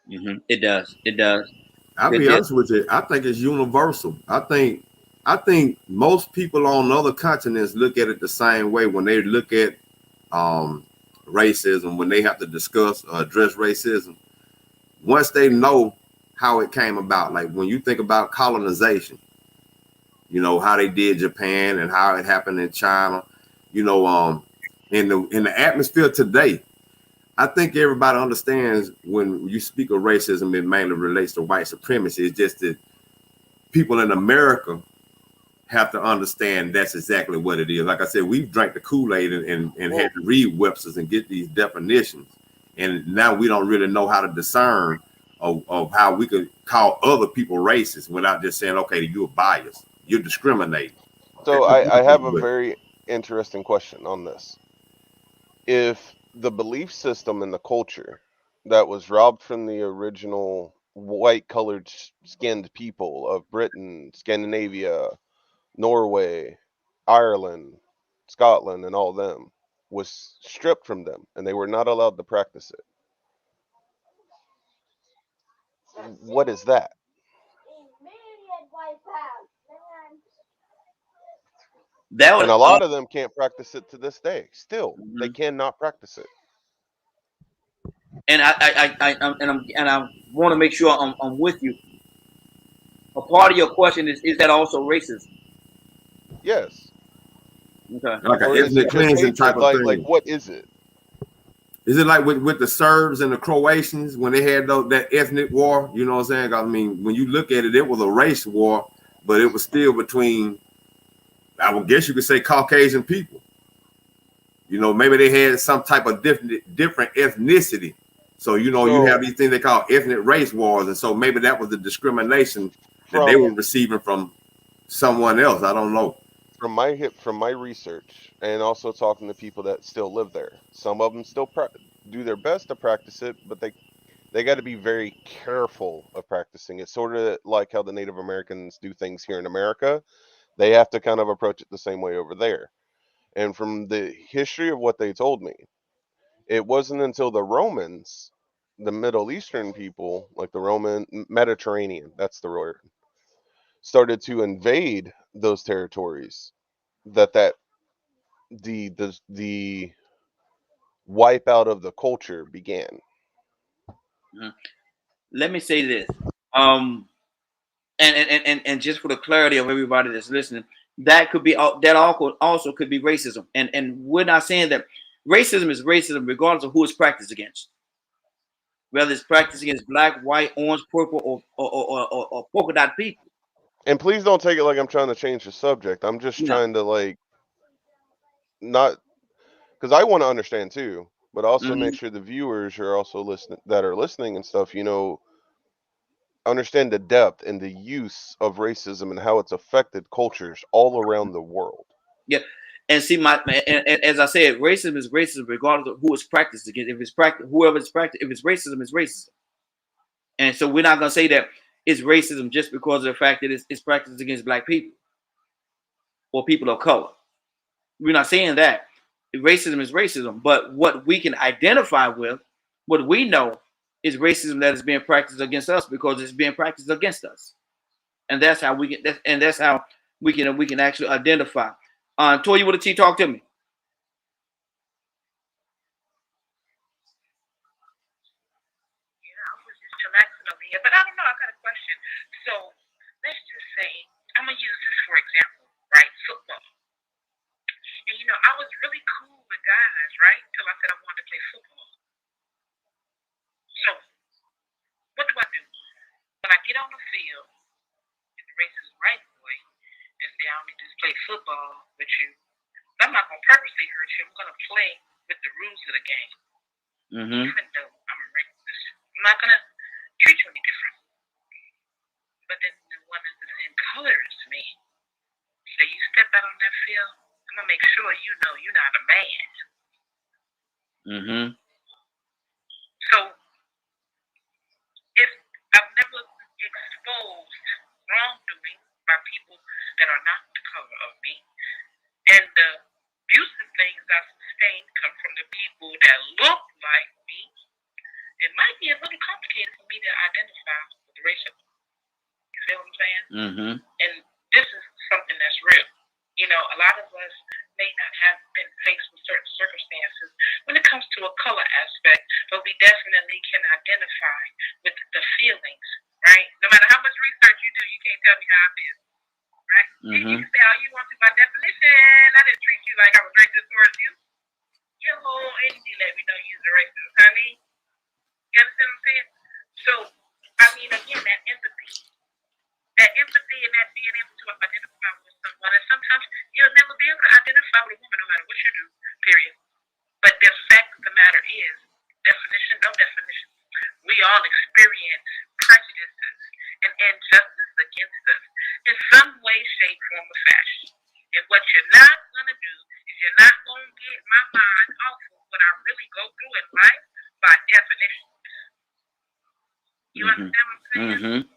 It does. It does. I'll be honest with you. I think it's universal. I think most people on other continents look at it the same way when they look at racism, when they have to discuss or address racism. Once they know how it came about, like when you think about colonization, you know, how they did Japan and how it happened in China, you know, in the atmosphere today, I think everybody understands when you speak of racism, it mainly relates to white supremacy. It's just that people in America have to understand that's exactly what it is. Like I said, we've drank the Kool-Aid and had to read Webster's and get these definitions. And now we don't really know how to discern of how we could call other people racist without just saying, okay, you're biased, you're discriminating. So I have a very interesting question on this. If the belief system and the culture that was robbed from the original white-colored skinned people of Britain, Scandinavia, Norway, Ireland, Scotland, and all them was stripped from them, and they were not allowed to practice it. What is that? And a lot of them can't practice it to this day. Still, they cannot practice it. And I want to make sure I'm with you. A part of your question is that also racist? Yes. Okay. Like an ethnic cleansing type of thing. Like what is it? Is it like with the Serbs and the Croatians when they had that ethnic war? You know what I'm saying? I mean, when you look at it, it was a race war, but it was still between, I would guess you could say, Caucasian people. You know, maybe they had some type of different ethnicity. So, you know, you have these things they call ethnic race wars. And so maybe that was the discrimination that they were receiving from someone else. I don't know. From my research and also talking to people that still live there, some of them still do their best to practice it, but they got to be very careful of practicing it. Sort of like how the Native Americans do things here in America. They have to kind of approach it the same way over there. And from the history of what they told me, it wasn't until the Romans, the Middle Eastern people, like the Roman Mediterranean, that's the word, started to invade those territories that the wipeout of the culture began. Let me say this, and just for the clarity of everybody that's listening, that could be that also could be racism, and we're not saying that racism is racism regardless of who it's practiced against, whether it's practiced against black, white, orange, purple, or polka dot people. And please don't take it like I'm trying to change the subject. I'm just trying to, like, not, because I want to understand too, but also make sure the viewers are also listening and stuff, you know, understand the depth and the use of racism and how it's affected cultures all around the world. Yeah. And see, as I said, racism is racism regardless of who it's practiced against. If it's practiced, whoever it's practiced, if it's racism, it's racism. And so we're not going to say that it's racism just because of the fact that it's practiced against black people or people of color. We're not saying that. Racism is racism. But what we can identify with, what we know, is racism that is being practiced against us because it's being practiced against us. And that's how we get. And that's how we can actually identify. Toya with a T, talk to me. But I don't know. I got a question. So let's just say I'm gonna use this for example, right? Football. And you know, I was really cool with guys, right? Till I said I wanted to play football. So what do I do? When I get on the field, and the racist white boy and say I only just play football with you, I'm not gonna purposely hurt you. I'm gonna play with the rules of the game. Even though I'm a racist, I'm not gonna treat you any different. But then the woman's the same color as me. So you step out on that field, I'm gonna make sure you know you're not a man. So if I've never exposed wrongdoing by people that are not the color of me, and the abusive things I sustained come from the people that look like me, it might be a little complicated for me to identify with racism. You feel what I'm saying? And this is something that's real. You know, a lot of us may not have been faced with certain circumstances when it comes to a color aspect, but we definitely can identify with the feelings, right? No matter how much research you do, you can't tell me how I feel, right? You can say all you want to by definition. I didn't treat you like I was racist towards you. Your whole entity let me know you're a racist, honey. You understand what I'm saying? So, I mean, again, that empathy and that being able to identify with someone, and sometimes you'll never be able to identify with a woman no matter what you do, period. But the fact of the matter is, definition, no definition, we all experience prejudices and injustice against us in some way, shape, form, or fashion. And what you're not going to do is you're not going to get my mind off of what I really go through in life by definition. You understand what I'm saying?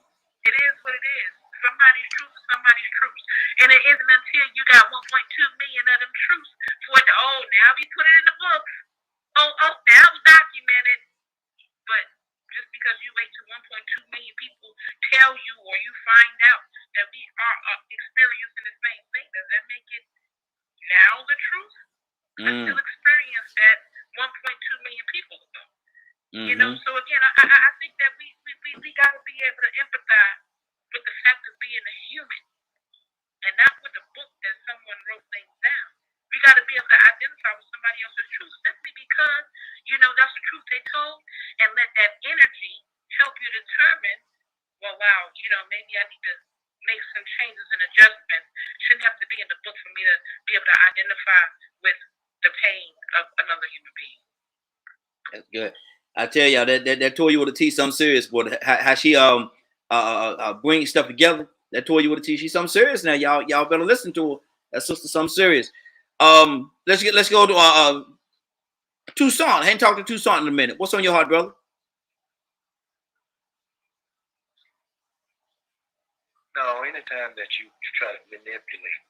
It is what it is. Somebody's truth is somebody's truth. And it isn't until you got 1.2 million of them truths for it to, now we put it in the books. Now it's documented. But just because you wait till 1.2 million people tell you or you find out that we are experiencing the same thing, does that make it now the truth? I still experience that 1.2 million people ago. You know, so again, I think that we got to be able to empathize with the fact of being a human and not with the book that someone wrote things down. We got to be able to identify with somebody else's truth simply because, you know, that's the truth they told, and let that energy help you determine, well, wow, you know, maybe I need to make some changes and adjustments. Shouldn't have to be in the book for me to be able to identify with the pain of another human being. That's good. I tell y'all that Toya would teach something serious, boy. How she brings stuff together. That Toya would teach you something serious. Now y'all better listen to her. That sister something serious. Let's go to Toussaint. I hadn't talked to Toussaint in a minute. What's on your heart, brother? No, anytime that you try to manipulate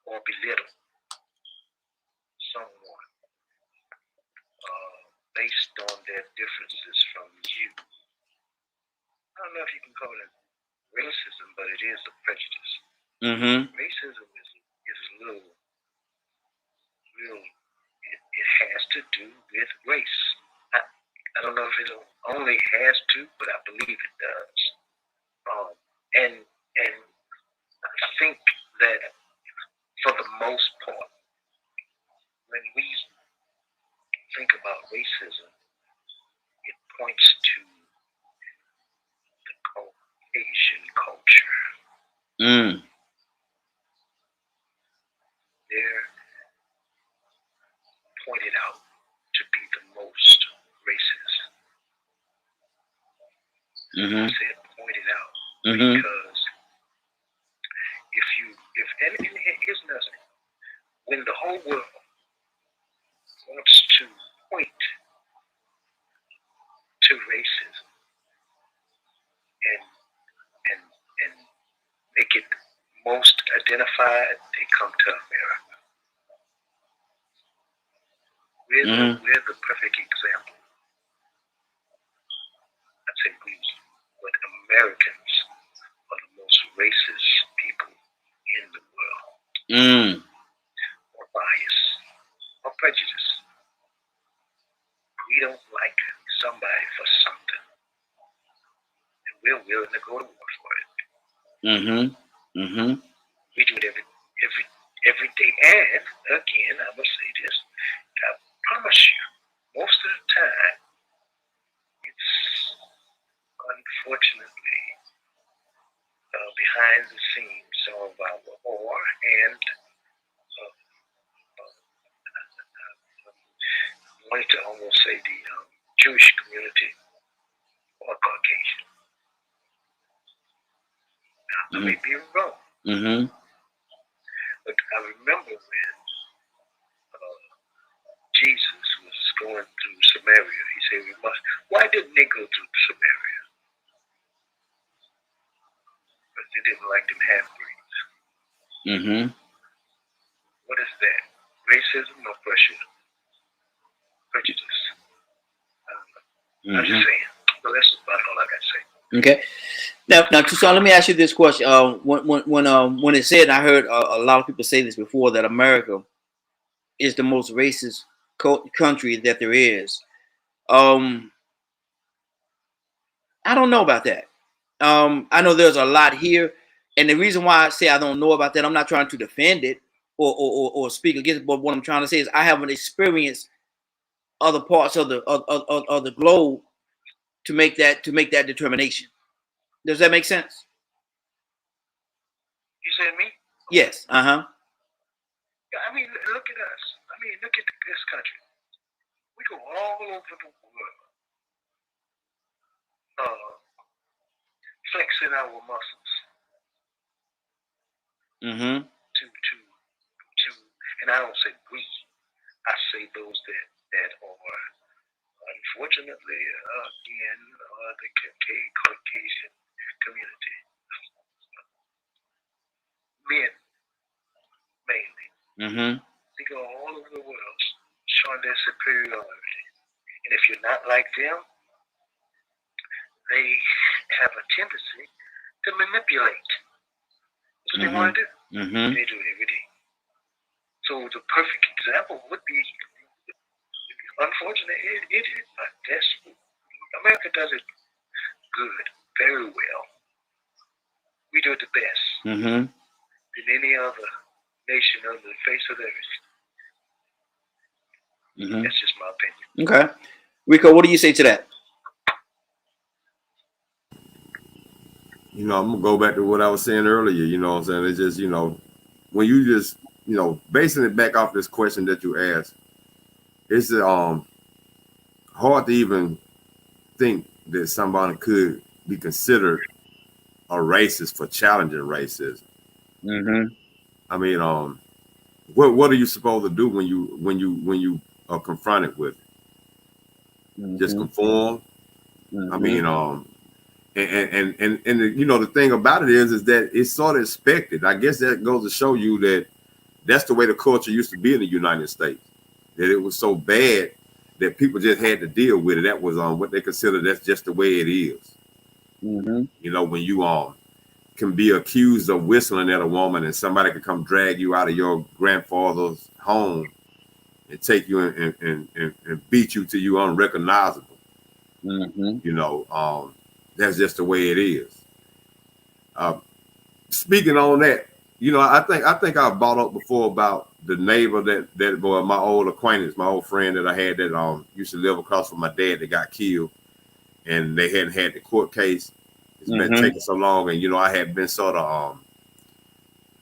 or belittle someone based on their differences from you, I don't know if you can call it racism, but it is a prejudice. Racism is a little, it has to do with race. I don't know if it only has to, but I believe it does. And I think that for the most part, when we think about racism, it points to the Caucasian culture. They're pointed out to be the most racist. I said pointed out because and here's nothing. When the whole world wants to point to racism and make it most identified, they come to America. We're the perfect example. I'd say but Americans are the most racist people in the world. Or bias, or prejudice. We don't like somebody for something, and we're willing to go to war for it. We do it every day. And again, I must say this: I promise you, most of the time, it's unfortunately behind the scenes some of our war and wanted to almost say the Jewish community or Caucasian. Now, I may be wrong. Mm-hmm. But I remember when Jesus was going through Samaria, he said, why didn't they go through Samaria? Because they didn't like them half-breeds. Mm-hmm. What is that? Racism or prejudice? I don't know. I'm just saying. Well, that's about all I got to say. Okay. Now, Tucson, let me ask you this question. When it said, I heard a lot of people say this before, that America is the most racist country that there is. I don't know about that. I know there's a lot here, and the reason why I say I don't know about that, I'm not trying to defend it or speak against it, but what I'm trying to say is I haven't experienced other parts of the globe to make that determination. Does that make sense? You said me? Yes. Uh-huh. Yeah, I mean, look at us. I mean, look at this country. We go all over the world, flexing our muscles. Mm-hmm. To, and I don't say we. I say those that are unfortunately in the Caucasian community. Men, mainly. Mm-hmm. They go all over the world showing their superiority. And if you're not like them, they have a tendency to manipulate. That's what they want to do. Mm-hmm. They do it every day. So the perfect example would be, unfortunately, it is not desperate. America does it good, very well. We do it the best than any other nation on the face of the earth. That's just my opinion. Okay. Rico, what do you say to that? You know, I'm gonna go back to what I was saying earlier. You know what I'm saying? It's just, you know, when you just, you know, basing it back off this question that you asked, it's hard to even think that somebody could be considered a racist for challenging racism. I mean, what are you supposed to do when you are confronted with it? Just conform. I mean, and you know, the thing about it is that it's sort of expected. I guess that goes to show you that that's the way the culture used to be in the United States. That it was so bad that people just had to deal with it. That was what they consider that's just the way it is. You know, when you can be accused of whistling at a woman and somebody could come drag you out of your grandfather's home and take you and beat you till you unrecognizable. You know, that's just the way it is. Speaking on that, you know, I think I brought up before about the neighbor that boy, my old acquaintance, my old friend that I had that used to live across from my dad that got killed, and they hadn't had the court case. It's been taking so long, and you know, I had been sort of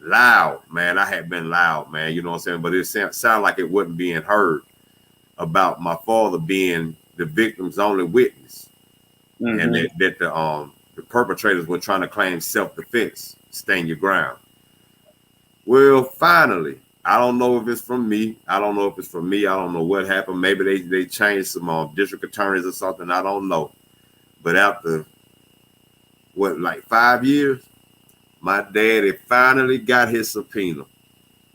loud, man. I had been loud, man. You know what I'm saying? But it sounded like it wasn't being heard about my father being the victim's only witness, and that the perpetrators were trying to claim self-defense, stand your ground. Well, finally, I don't know if it's from me. I don't know if it's from me. I don't know what happened. Maybe they changed some district attorneys or something. I don't know. But after like 5 years, my daddy finally got his subpoena.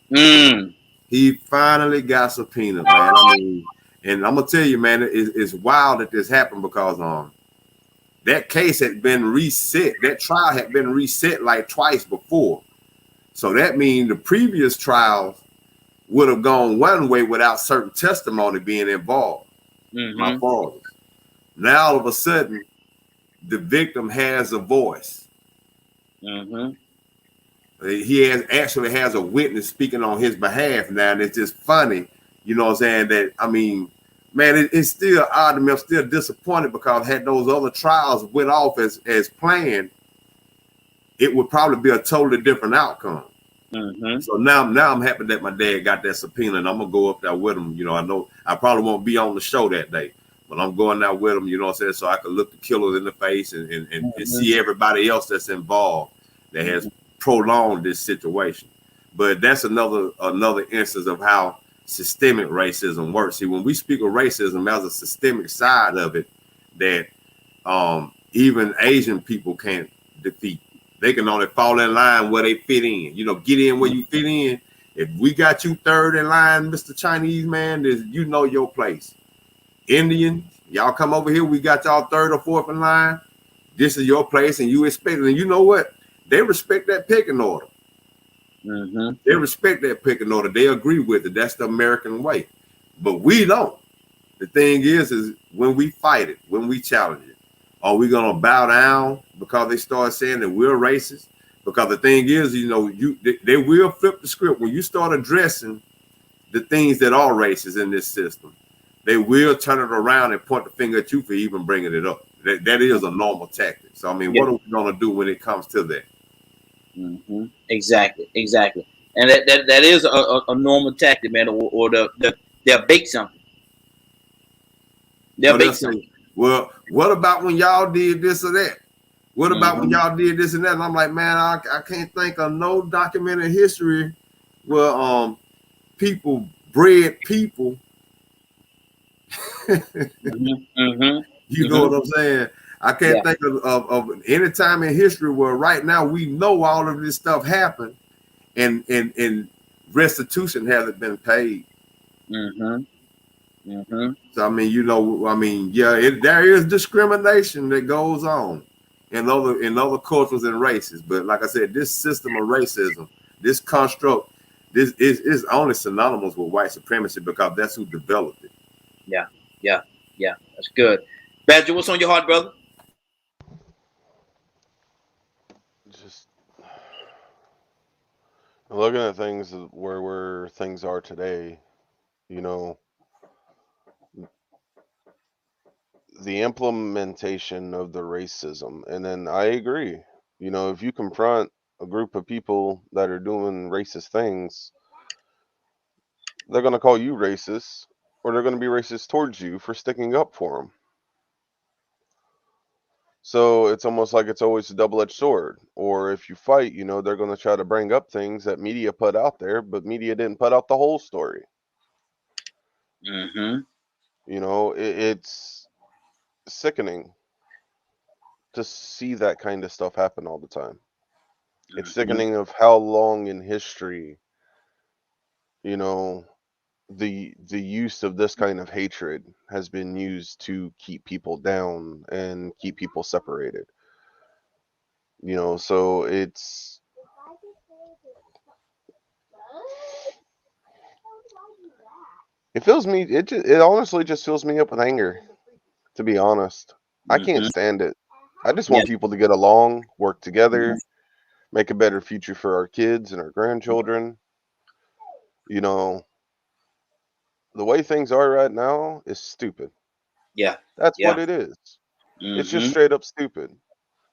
He finally got subpoenaed, man. I mean, and I'm gonna tell you, man, it's wild that this happened because that case had been reset. That trial had been reset like twice before. So that means the previous trials would have gone one way without certain testimony being involved. My father's. Now all of a sudden, the victim has a voice. He actually has a witness speaking on his behalf now, and it's just funny, you know what I'm saying? That, I mean, man, it's still odd to me. I'm still disappointed because had those other trials went off as planned, it would probably be a totally different outcome. So now I'm happy that my dad got that subpoena, and I'm gonna go up there with him. You know, I know I probably won't be on the show that day, but I'm going out with him. You know what I'm saying? So I can look the killers in the face and see everybody else that's involved that has prolonged this situation. But that's another instance of how systemic racism works. See, when we speak of racism, there's a systemic side of it that even Asian people can't defeat. They can only fall in line where they fit in. You know, get in where you fit in. If we got you third in line, Mr. Chinese man, you know your place. Indian, y'all come over here. We got y'all third or fourth in line. This is your place, and you expect it. And you know what? They respect that pecking order. They respect that pecking order. They agree with it. That's the American way. But we don't. The thing is when we fight it, when we challenge it, are we gonna bow down because they start saying that we're racist? Because the thing is, you know, they will flip the script when you start addressing the things that are racist in this system. They will turn it around and point the finger at you for even bringing it up. That is a normal tactic. So I mean, what are we gonna do when it comes to that? Exactly. And that is a normal tactic, man. Or they'll bake something. They'll bake something. Well, what about when y'all did this or that? What about when y'all did this and that? And I'm like, man, I can't think of no documented history where people bred people. You know what I'm saying? I can't think of any time in history where right now we know all of this stuff happened and restitution hasn't been paid. So I mean, you know, there is discrimination that goes on in other cultures and races. But like I said, this system of racism, this construct, this is only synonymous with white supremacy because that's who developed it. Yeah. That's good. Badger, what's on your heart, brother? Just looking at things where things are today, you know, the implementation of the racism. And then I agree, you know, if you confront a group of people that are doing racist things, they're going to call you racist, or they're going to be racist towards you for sticking up for them. So it's almost like it's always a double-edged sword. Or if you fight, you know, they're going to try to bring up things that media put out there, but media didn't put out the whole story. You know, it's sickening to see that kind of stuff happen all the time. It's sickening of how long in history, you know, the use of this kind of hatred has been used to keep people down and keep people separated. You know, so it fills me, it honestly just fills me up with anger, to be honest. I can't stand it. I just want people to get along, work together, make a better future for our kids and our grandchildren. You know, the way things are right now is stupid. That's what it is. It's just straight up stupid.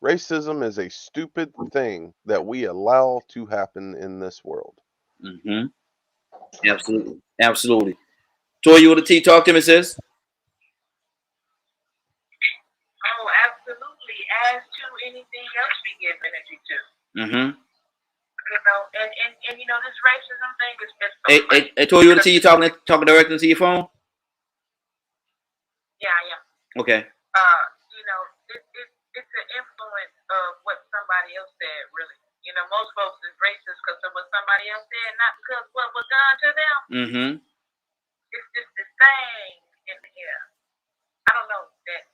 Racism is a stupid thing that we allow to happen in this world. Absolutely. Toya with a T, talk to me, sis. Oh, absolutely. As to anything else we give energy to. You know, and you know, this racism thing is just so Hey, Toya with a T, you talking directly to your phone? Yeah. Okay. You know, it's an influence of what somebody else said, really. You know, most folks is racist because of what somebody else said, not because what was done to them. It's just this thing in the air. I don't know that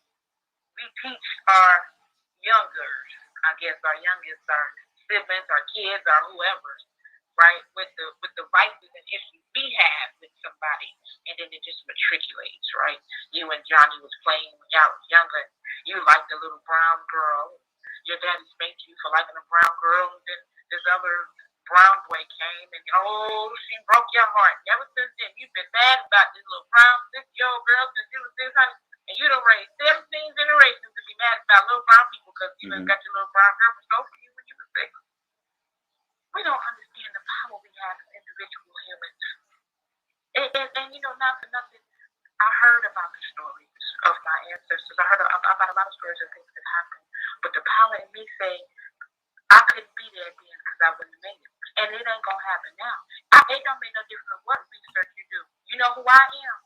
we teach our youngers, I guess our youngest, our siblings, our kids, our whoever, right, with the vices and issues we have with somebody, and then it just matriculates, right? You and Johnny was playing when y'all was younger. You liked a little brown girl. Your daddy spanked you for liking a brown girl, and then this other brown boy came, and she broke your heart. And ever since then, you've been mad about this little brown 6-year-old girl since you was 600, and you done raised 17 generations to be mad about little brown people because you done got your little brown girl stole from you when you was 6. We don't understand the power we have as individual humans. And you know, not for nothing, I heard about the stories of my ancestors. I heard about a lot of stories of things that happened. But the power in me saying, I couldn't be there then because I wouldn't have made it. And it ain't going to happen now. It don't make no difference what research you do. You know who I am?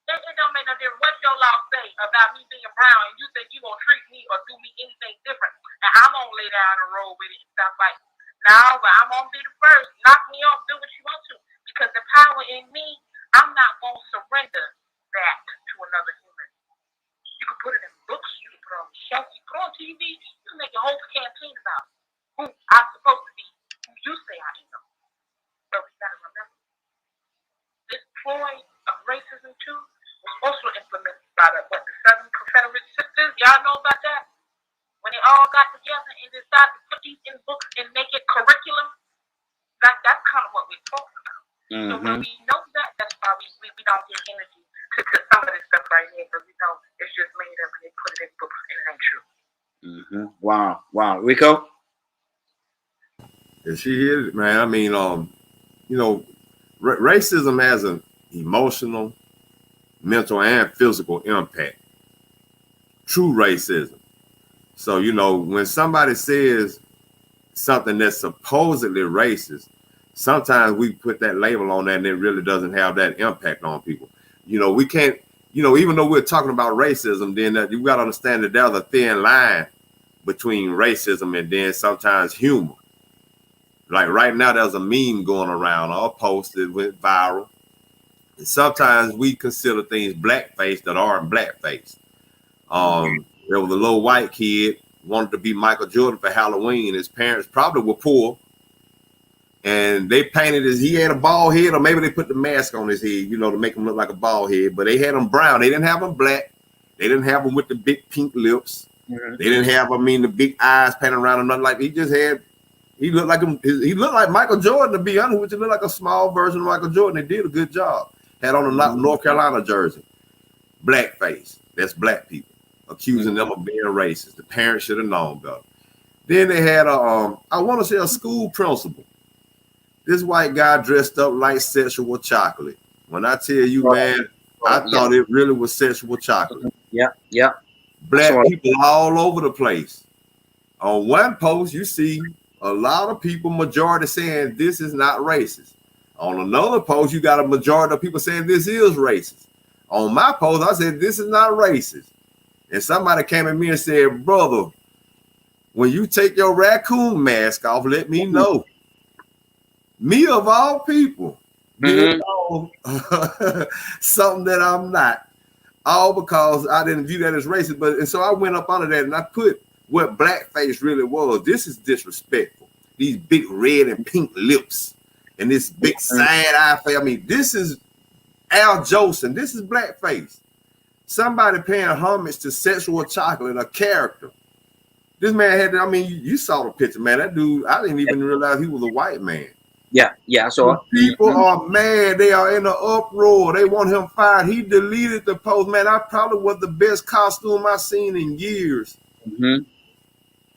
It don't make no difference what your law say about me being brown, and you think you going to treat me or do me anything different. And I'm going to lay down and roll with it and stuff like that. No, but I'm going to be the first. Knock me off, do what you want to. Because the power in me, I'm not going to surrender that to another human. You can put it in books, you can put it on the shelf, you can put it on TV, you can make a whole campaign about who I'm supposed to be, who you say I am. But we got to remember, this ploy of racism too was also implemented by the Southern Confederate Sisters. Y'all know about that? When they all got together and decided to put these in books and make it curriculum, that's kind of what we're talking about. So when we know that, that's why we don't give energy to some of this stuff right here, because we know it's just made up and they put it in books and it ain't true. Wow. Rico? Yeah, she is, man. I mean, you know, racism has an emotional, mental, and physical impact. True racism. So, you know, when somebody says something that's supposedly racist, sometimes we put that label on that and it really doesn't have that impact on people. You know, we can't, you know, even though we're talking about racism, then you got to understand that there's a thin line between racism and then sometimes humor. Like right now, there's a meme going around, all posted, went viral. And sometimes we consider things blackface that aren't blackface. There was a little white kid wanted to be Michael Jordan for Halloween. His parents probably were poor, and they painted he had a bald head, or maybe they put the mask on his head, you know, to make him look like a bald head. But they had him brown. They didn't have him black. They didn't have him with the big pink lips. They didn't have, the big eyes painted around him, nothing like. He just had. He looked like him. He looked like Michael Jordan, to be honest with you. He looked like a small version of Michael Jordan. They did a good job. Had on a North Carolina jersey. Blackface. That's black people accusing them of being racist. The parents should have known better. Then they had I want to say a school principal. This white guy dressed up like sexual chocolate. When I tell you, man, I thought it really was sexual chocolate. Yeah. Black people all over the place. On one post, you see a lot of people, majority saying this is not racist. On another post, you got a majority of people saying this is racist. On my post, I said this is not racist. And somebody came at me and said, brother, when you take your raccoon mask off, let me know. Me of all people, something that I'm not, all because I didn't view that as racist. And so I went up under that and I put what blackface really was. This is disrespectful. These big red and pink lips and this big side eye face. I mean, this is Al Jolson. This is blackface. Somebody paying homage to sexual chocolate, a character. This man had, you saw the picture, man. That dude, I didn't even realize he was a white man. Yeah. So people are mad. They are in an uproar. They want him fired. He deleted the post, man. I probably was the best costume I've seen in years.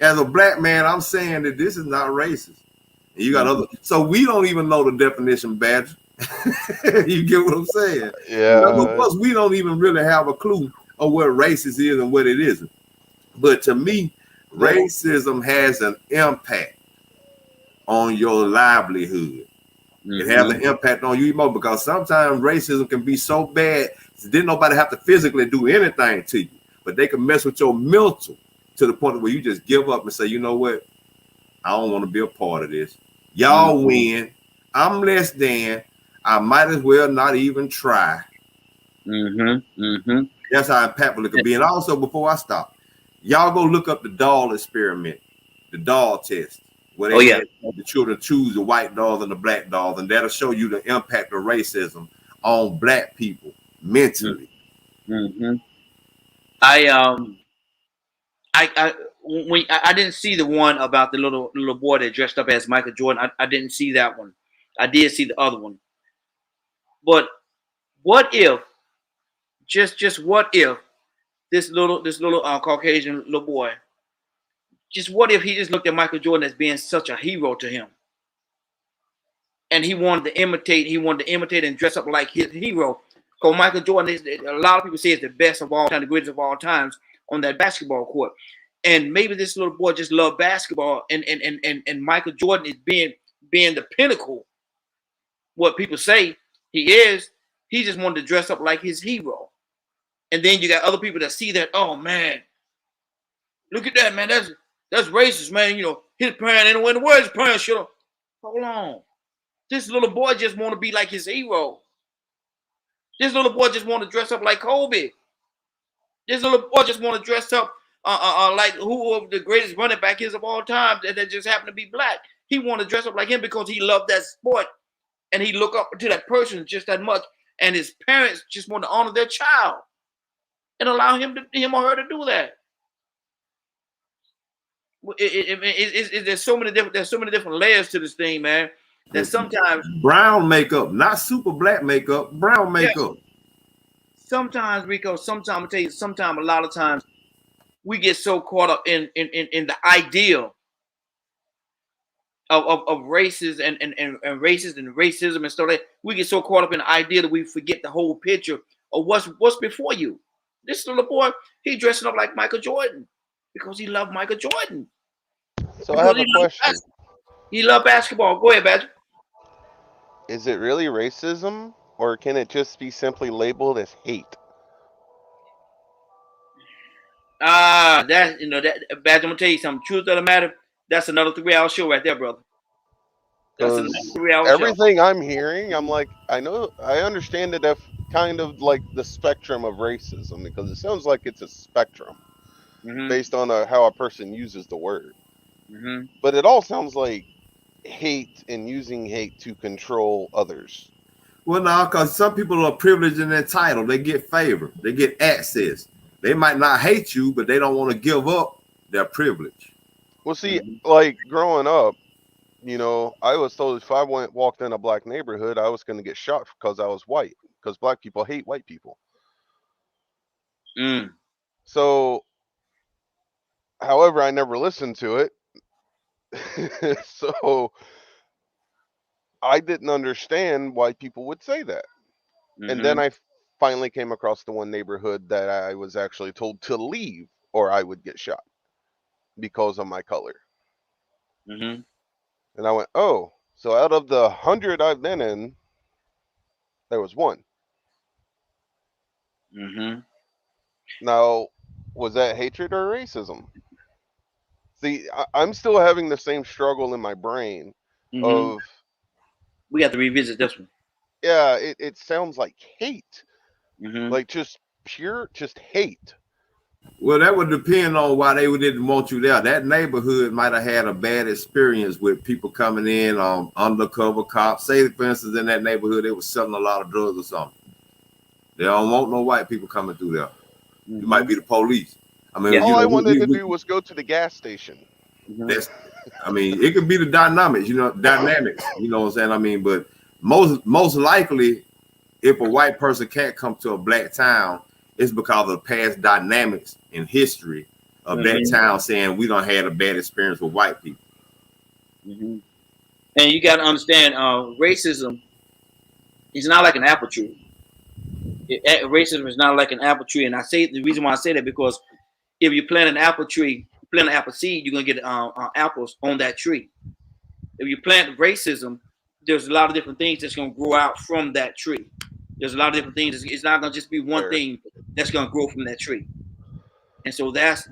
As a black man, I'm saying that this is not racist. And you got other, so we don't even know the definition, Badger. You get what I'm saying? Yeah. Plus, we don't even really have a clue of what racist is and what it isn't. But to me, racism has an impact on your livelihood. It has an impact on you more because sometimes racism can be so bad that didn't nobody have to physically do anything to you, but they can mess with your mental to the point where you just give up and say, you know what? I don't want to be a part of this. Y'all win. I'm less than. I might as well not even try. That's how impactful it could be. And also, before I stop, y'all go look up the doll experiment, the doll test, where they had the children choose the white dolls and the black dolls, and that'll show you the impact of racism on black people mentally. I didn't see the one about the little boy that dressed up as Michael Jordan. I didn't see that one. I did see the other one. But what if, just what if this little Caucasian little boy, just what if he just looked at Michael Jordan as being such a hero to him? and he wanted to imitate and dress up like his hero. Because Michael Jordan is, a lot of people say, is the best of all time, the greatest of all times on that basketball court. And maybe this little boy just loved basketball, and Michael Jordan is being the pinnacle. What people say he is, he just wanted to dress up like his hero. And then you got other people that see that, oh man, look at that, man, that's racist, man. You know, his parents, and when the words parents should have. Hold on. This little boy just want to be like his hero. This little boy just want to dress up like Kobe. This little boy just want to dress up like who the greatest running back is of all time that just happened to be black. He want to dress up like him because he loved that sport, and he look up to that person just that much. And his parents just want to honor their child and allow him or her to do that. There's so many different layers to this thing, man. That sometimes brown makeup, not super black makeup, brown makeup. Yeah. Sometimes, Rico, I tell you, a lot of times we get so caught up in the ideal of races and races and racism and stuff like that. We get so caught up in the idea that we forget the whole picture of what's before you. This little boy, he dressing up like Michael Jordan because he loved Michael Jordan. So I have a question. He loved basketball. Go ahead, Badger. Is it really racism, or can it just be simply labeled as hate? That Badger, I'm gonna tell you something. Truth of the matter, that's another 3-hour show right there, brother. That's another 3-hour show. Everything I'm hearing, I'm like, I understand that kind of like the spectrum of racism, because it sounds like it's a spectrum based on how a person uses the word. But it all sounds like hate and using hate to control others. Well, no, because some people are privileged and entitled. They get favor. They get access. They might not hate you, but they don't want to give up their privilege. Well, see, like growing up, you know, I was told if I walked in a black neighborhood, I was going to get shot because I was white, because black people hate white people. So, however, I never listened to it. So I didn't understand why people would say that. And then I finally came across the one neighborhood that I was actually told to leave or I would get shot because of my color. And I went, oh, so out of the 100 I've been in, there was one. Now, was that hatred or racism? See, I'm still having the same struggle in my brain of... We have to revisit this one. Yeah, it sounds like hate. Like just pure hate. Well, that would depend on why they didn't want you there. That neighborhood might have had a bad experience with people coming in undercover cops. Say, for instance, in that neighborhood, they were selling a lot of drugs or something. They don't want no white people coming through there. It might be the police. I mean, all I wanted to do was go to the gas station. I mean, it could be the dynamics, you know what I'm saying? I mean, but most likely, if a white person can't come to a black town, it's because of the past dynamics and history of that town saying we don't have a bad experience with white people. And you got to understand, racism is not like an apple tree. Racism is not like an apple tree, and the reason why I say that because if you plant an apple tree, plant an apple seed, you're gonna get apples on that tree. If you plant racism, there's a lot of different things that's gonna grow out from that tree. There's a lot of different things. It's not gonna just be one thing that's gonna grow from that tree. And so that's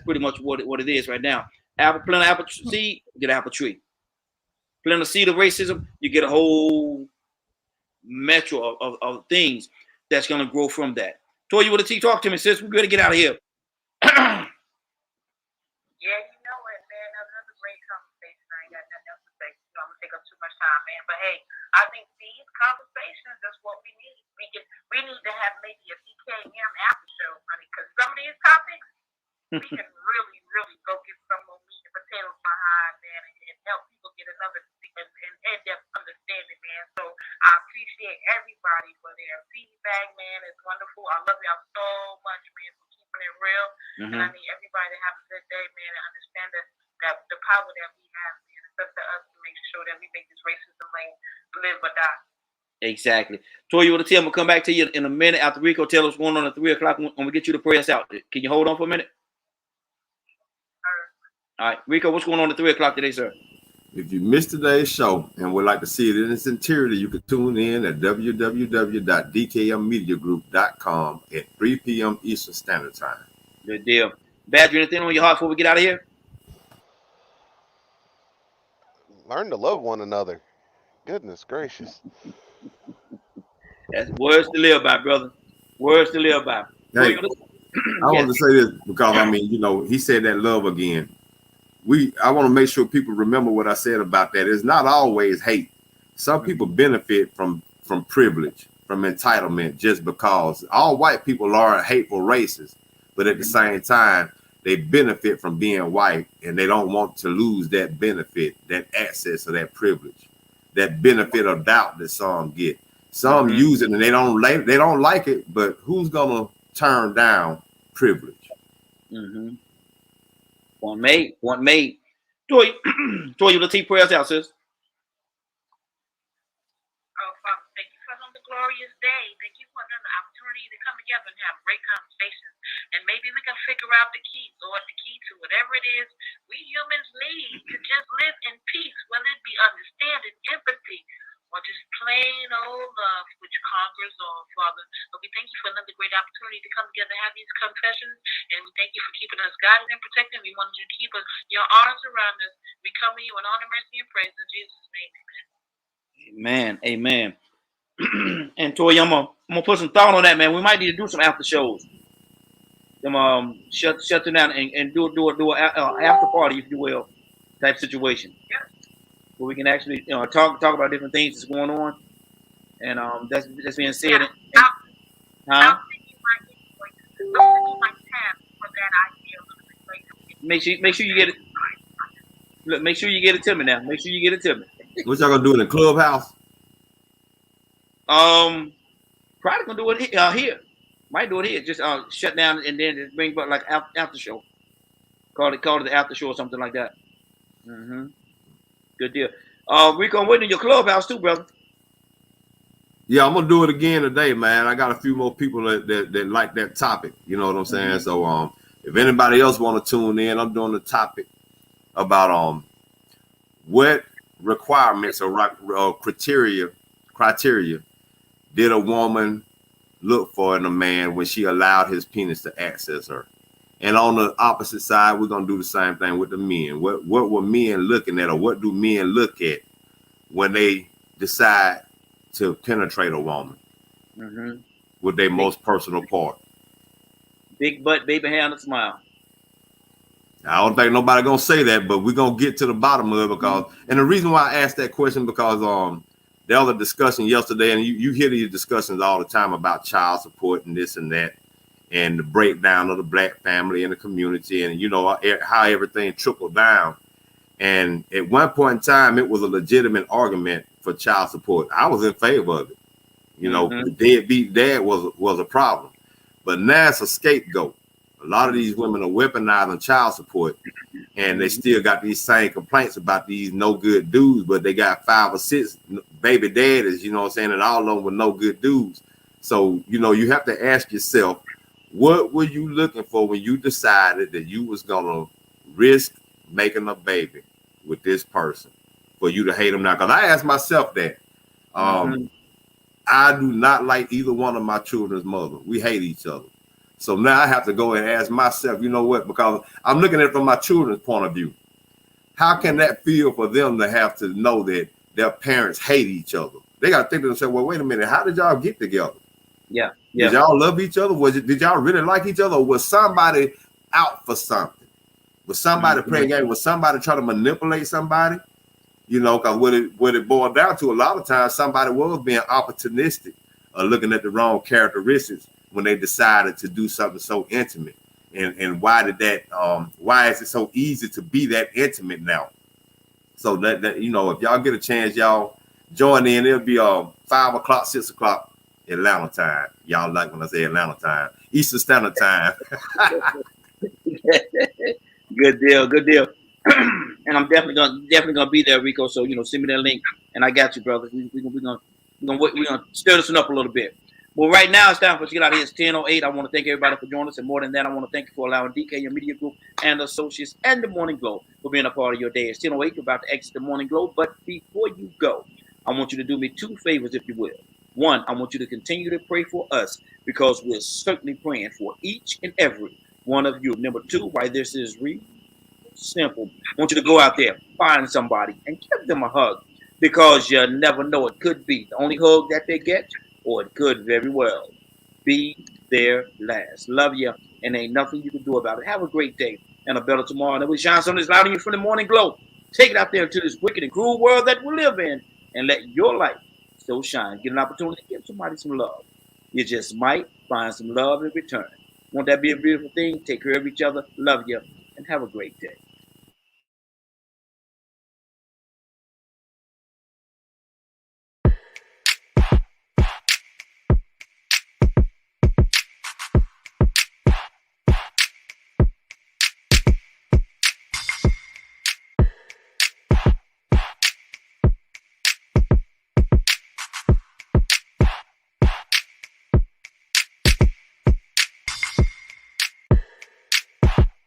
pretty much what it is right now. Plant an apple seed, get an apple tree. Plant a seed of racism, you get a whole metro of things that's gonna grow from that. Toy, you with a T, talk to me, sis. We better get out of here. Yeah, you know what, man. Another great conversation. I ain't got nothing else to say. You know, I'm gonna take up too much time, man. But hey, I think these conversations is what we need. We need to have maybe a BKM after show, honey, because some of these topics we can really, really go get some more meat and potatoes behind, man, and help people get another in-depth understanding, man. So I appreciate everybody for their feedback, man. It's wonderful. I love y'all so much, man, for keeping it real. And I need everybody to have a good day, man, and understand that the power that we have, man, up to us to make sure that we make this racism live or die. Exactly. Toy, you want to tell me? We'll come back to you in a minute after Rico tell us what's going on at 3 o'clock when we get you to pray us out. Can you hold on for a minute? All right, Rico, what's going on at 3 o'clock today, sir? If you missed today's show and would like to see it in its entirety, you can tune in at www.dkmmediagroup.com at 3 p.m. Eastern Standard Time. Good deal. Badger, anything on your heart before we get out of here? Learn to love one another. Goodness gracious. That's words to live by, brother. Words to live by. Hey, I want to say this because, I mean, you know, he said that love again. I want to make sure people remember what I said about that. It's not always hate. Some people benefit from privilege, from entitlement, just because all white people are hateful racists, but at the same time, they benefit from being white and they don't want to lose that benefit, that access to that privilege, that benefit of doubt that some get. Some use it and they don't like it, but who's gonna turn down privilege? One made. Toy, you let's take prayers out, sis. Oh, Father, thank you for another glorious day. Thank you for another opportunity to come together and have great conversations. And maybe we can figure out the key, Lord, the key to whatever it is we humans need to just live in peace, whether it be understanding, empathy, or just plain old love, which conquers all, Father. But we thank you for another great opportunity to come together and have these confessions. And we thank you for keeping us guided and protected. We want you to keep us, your arms around us. We come to you in honor, mercy, and praise in Jesus' name. Amen. Amen. And Toy, I'm gonna put some thought on that, man. We might need to do some after shows. Shut them down and do an after party, if you will, type situation. Yeah. Where we can actually talk about different things that's going on, and that's being said. Yeah. I'll send you my tab for that idea. Make sure you get it. Look, make sure you get it to me now. Make sure you get it to me. What y'all gonna do in the clubhouse? Probably gonna do it here. Might do it here. Just shut down and then just bring back like after show. Call it the after show or something like that. Good deal. Rico, I'm waiting in your clubhouse too, brother. Yeah, I'm gonna do it again today, man. I got a few more people that like that topic. You know what I'm saying? So if anybody else want to tune in, I'm doing the topic about what requirements or criteria did a woman look for in a man when she allowed his penis to access her. And on the opposite side, we're gonna do the same thing with the men. What were men looking at, or what do men look at when they decide to penetrate a woman with their most personal part? Big butt, baby hair, and a smile. I don't think nobody gonna say that, but we're gonna get to the bottom of it because, and the reason why I asked that question because there was a discussion yesterday, and you hear these discussions all the time about child support and this and that, and the breakdown of the black family and the community, and you know how everything trickled down. And at one point in time, it was a legitimate argument for child support. I was in favor of it. You know, the deadbeat dad was a problem, but now it's a scapegoat. A lot of these women are weaponizing child support, and they still got these same complaints about these no good dudes, but they got 5 or 6 baby daddies, you know what I'm saying, and all of them were no good dudes. So, you know, you have to ask yourself, what were you looking for when you decided that you was gonna risk making a baby with this person for you to hate them now? Because I asked myself that. I do not like either one of my children's mother. We hate each other. So now I have to go and ask myself, you know what? Because I'm looking at it from my children's point of view. How can that feel for them to have to know that their parents hate each other? They got to think to themselves, well, wait a minute, how did y'all get together? Yeah. Did y'all love each other? Did y'all really like each other? Or was somebody out for something? Was somebody playing game? Was somebody trying to manipulate somebody? You know, because what it boiled down to, a lot of times somebody was being opportunistic or looking at the wrong characteristics when they decided to do something so intimate. And why did that? Why is it so easy to be that intimate now? So that you know, if y'all get a chance, y'all join in. It'll be 5 o'clock, 6 o'clock Atlanta time. Y'all like when I say Atlanta time, Eastern Standard Time. Good deal. And I'm definitely gonna be there, Rico. So send me that link, and I got you, brother. We're gonna stir this one up a little bit. Well, right now it's time for us to get out of here. It's 10:08. I want to thank everybody for joining us, and more than that, I want to thank you for allowing DK, your media group, and associates, and the Morning Glow for being a part of your day. It's 10:08. You're about to exit the Morning Glow, but before you go, I want you to do me 2 favors, if you will. One, I want you to continue to pray for us because we're certainly praying for each and every one of you. Number 2, why this is real simple. I want you to go out there, find somebody, and give them a hug because you never know. It could be the only hug that they get, or it could very well be their last. Love you, and ain't nothing you can do about it. Have a great day and a better tomorrow. And we shine something that's loud in you from the Morning Glow. Take it out there into this wicked and cruel world that we live in, and let your light so shine. Get an opportunity to give somebody some love. You just might find some love in return. Won't that be a beautiful thing? Take care of each other. Love you, and have a great day.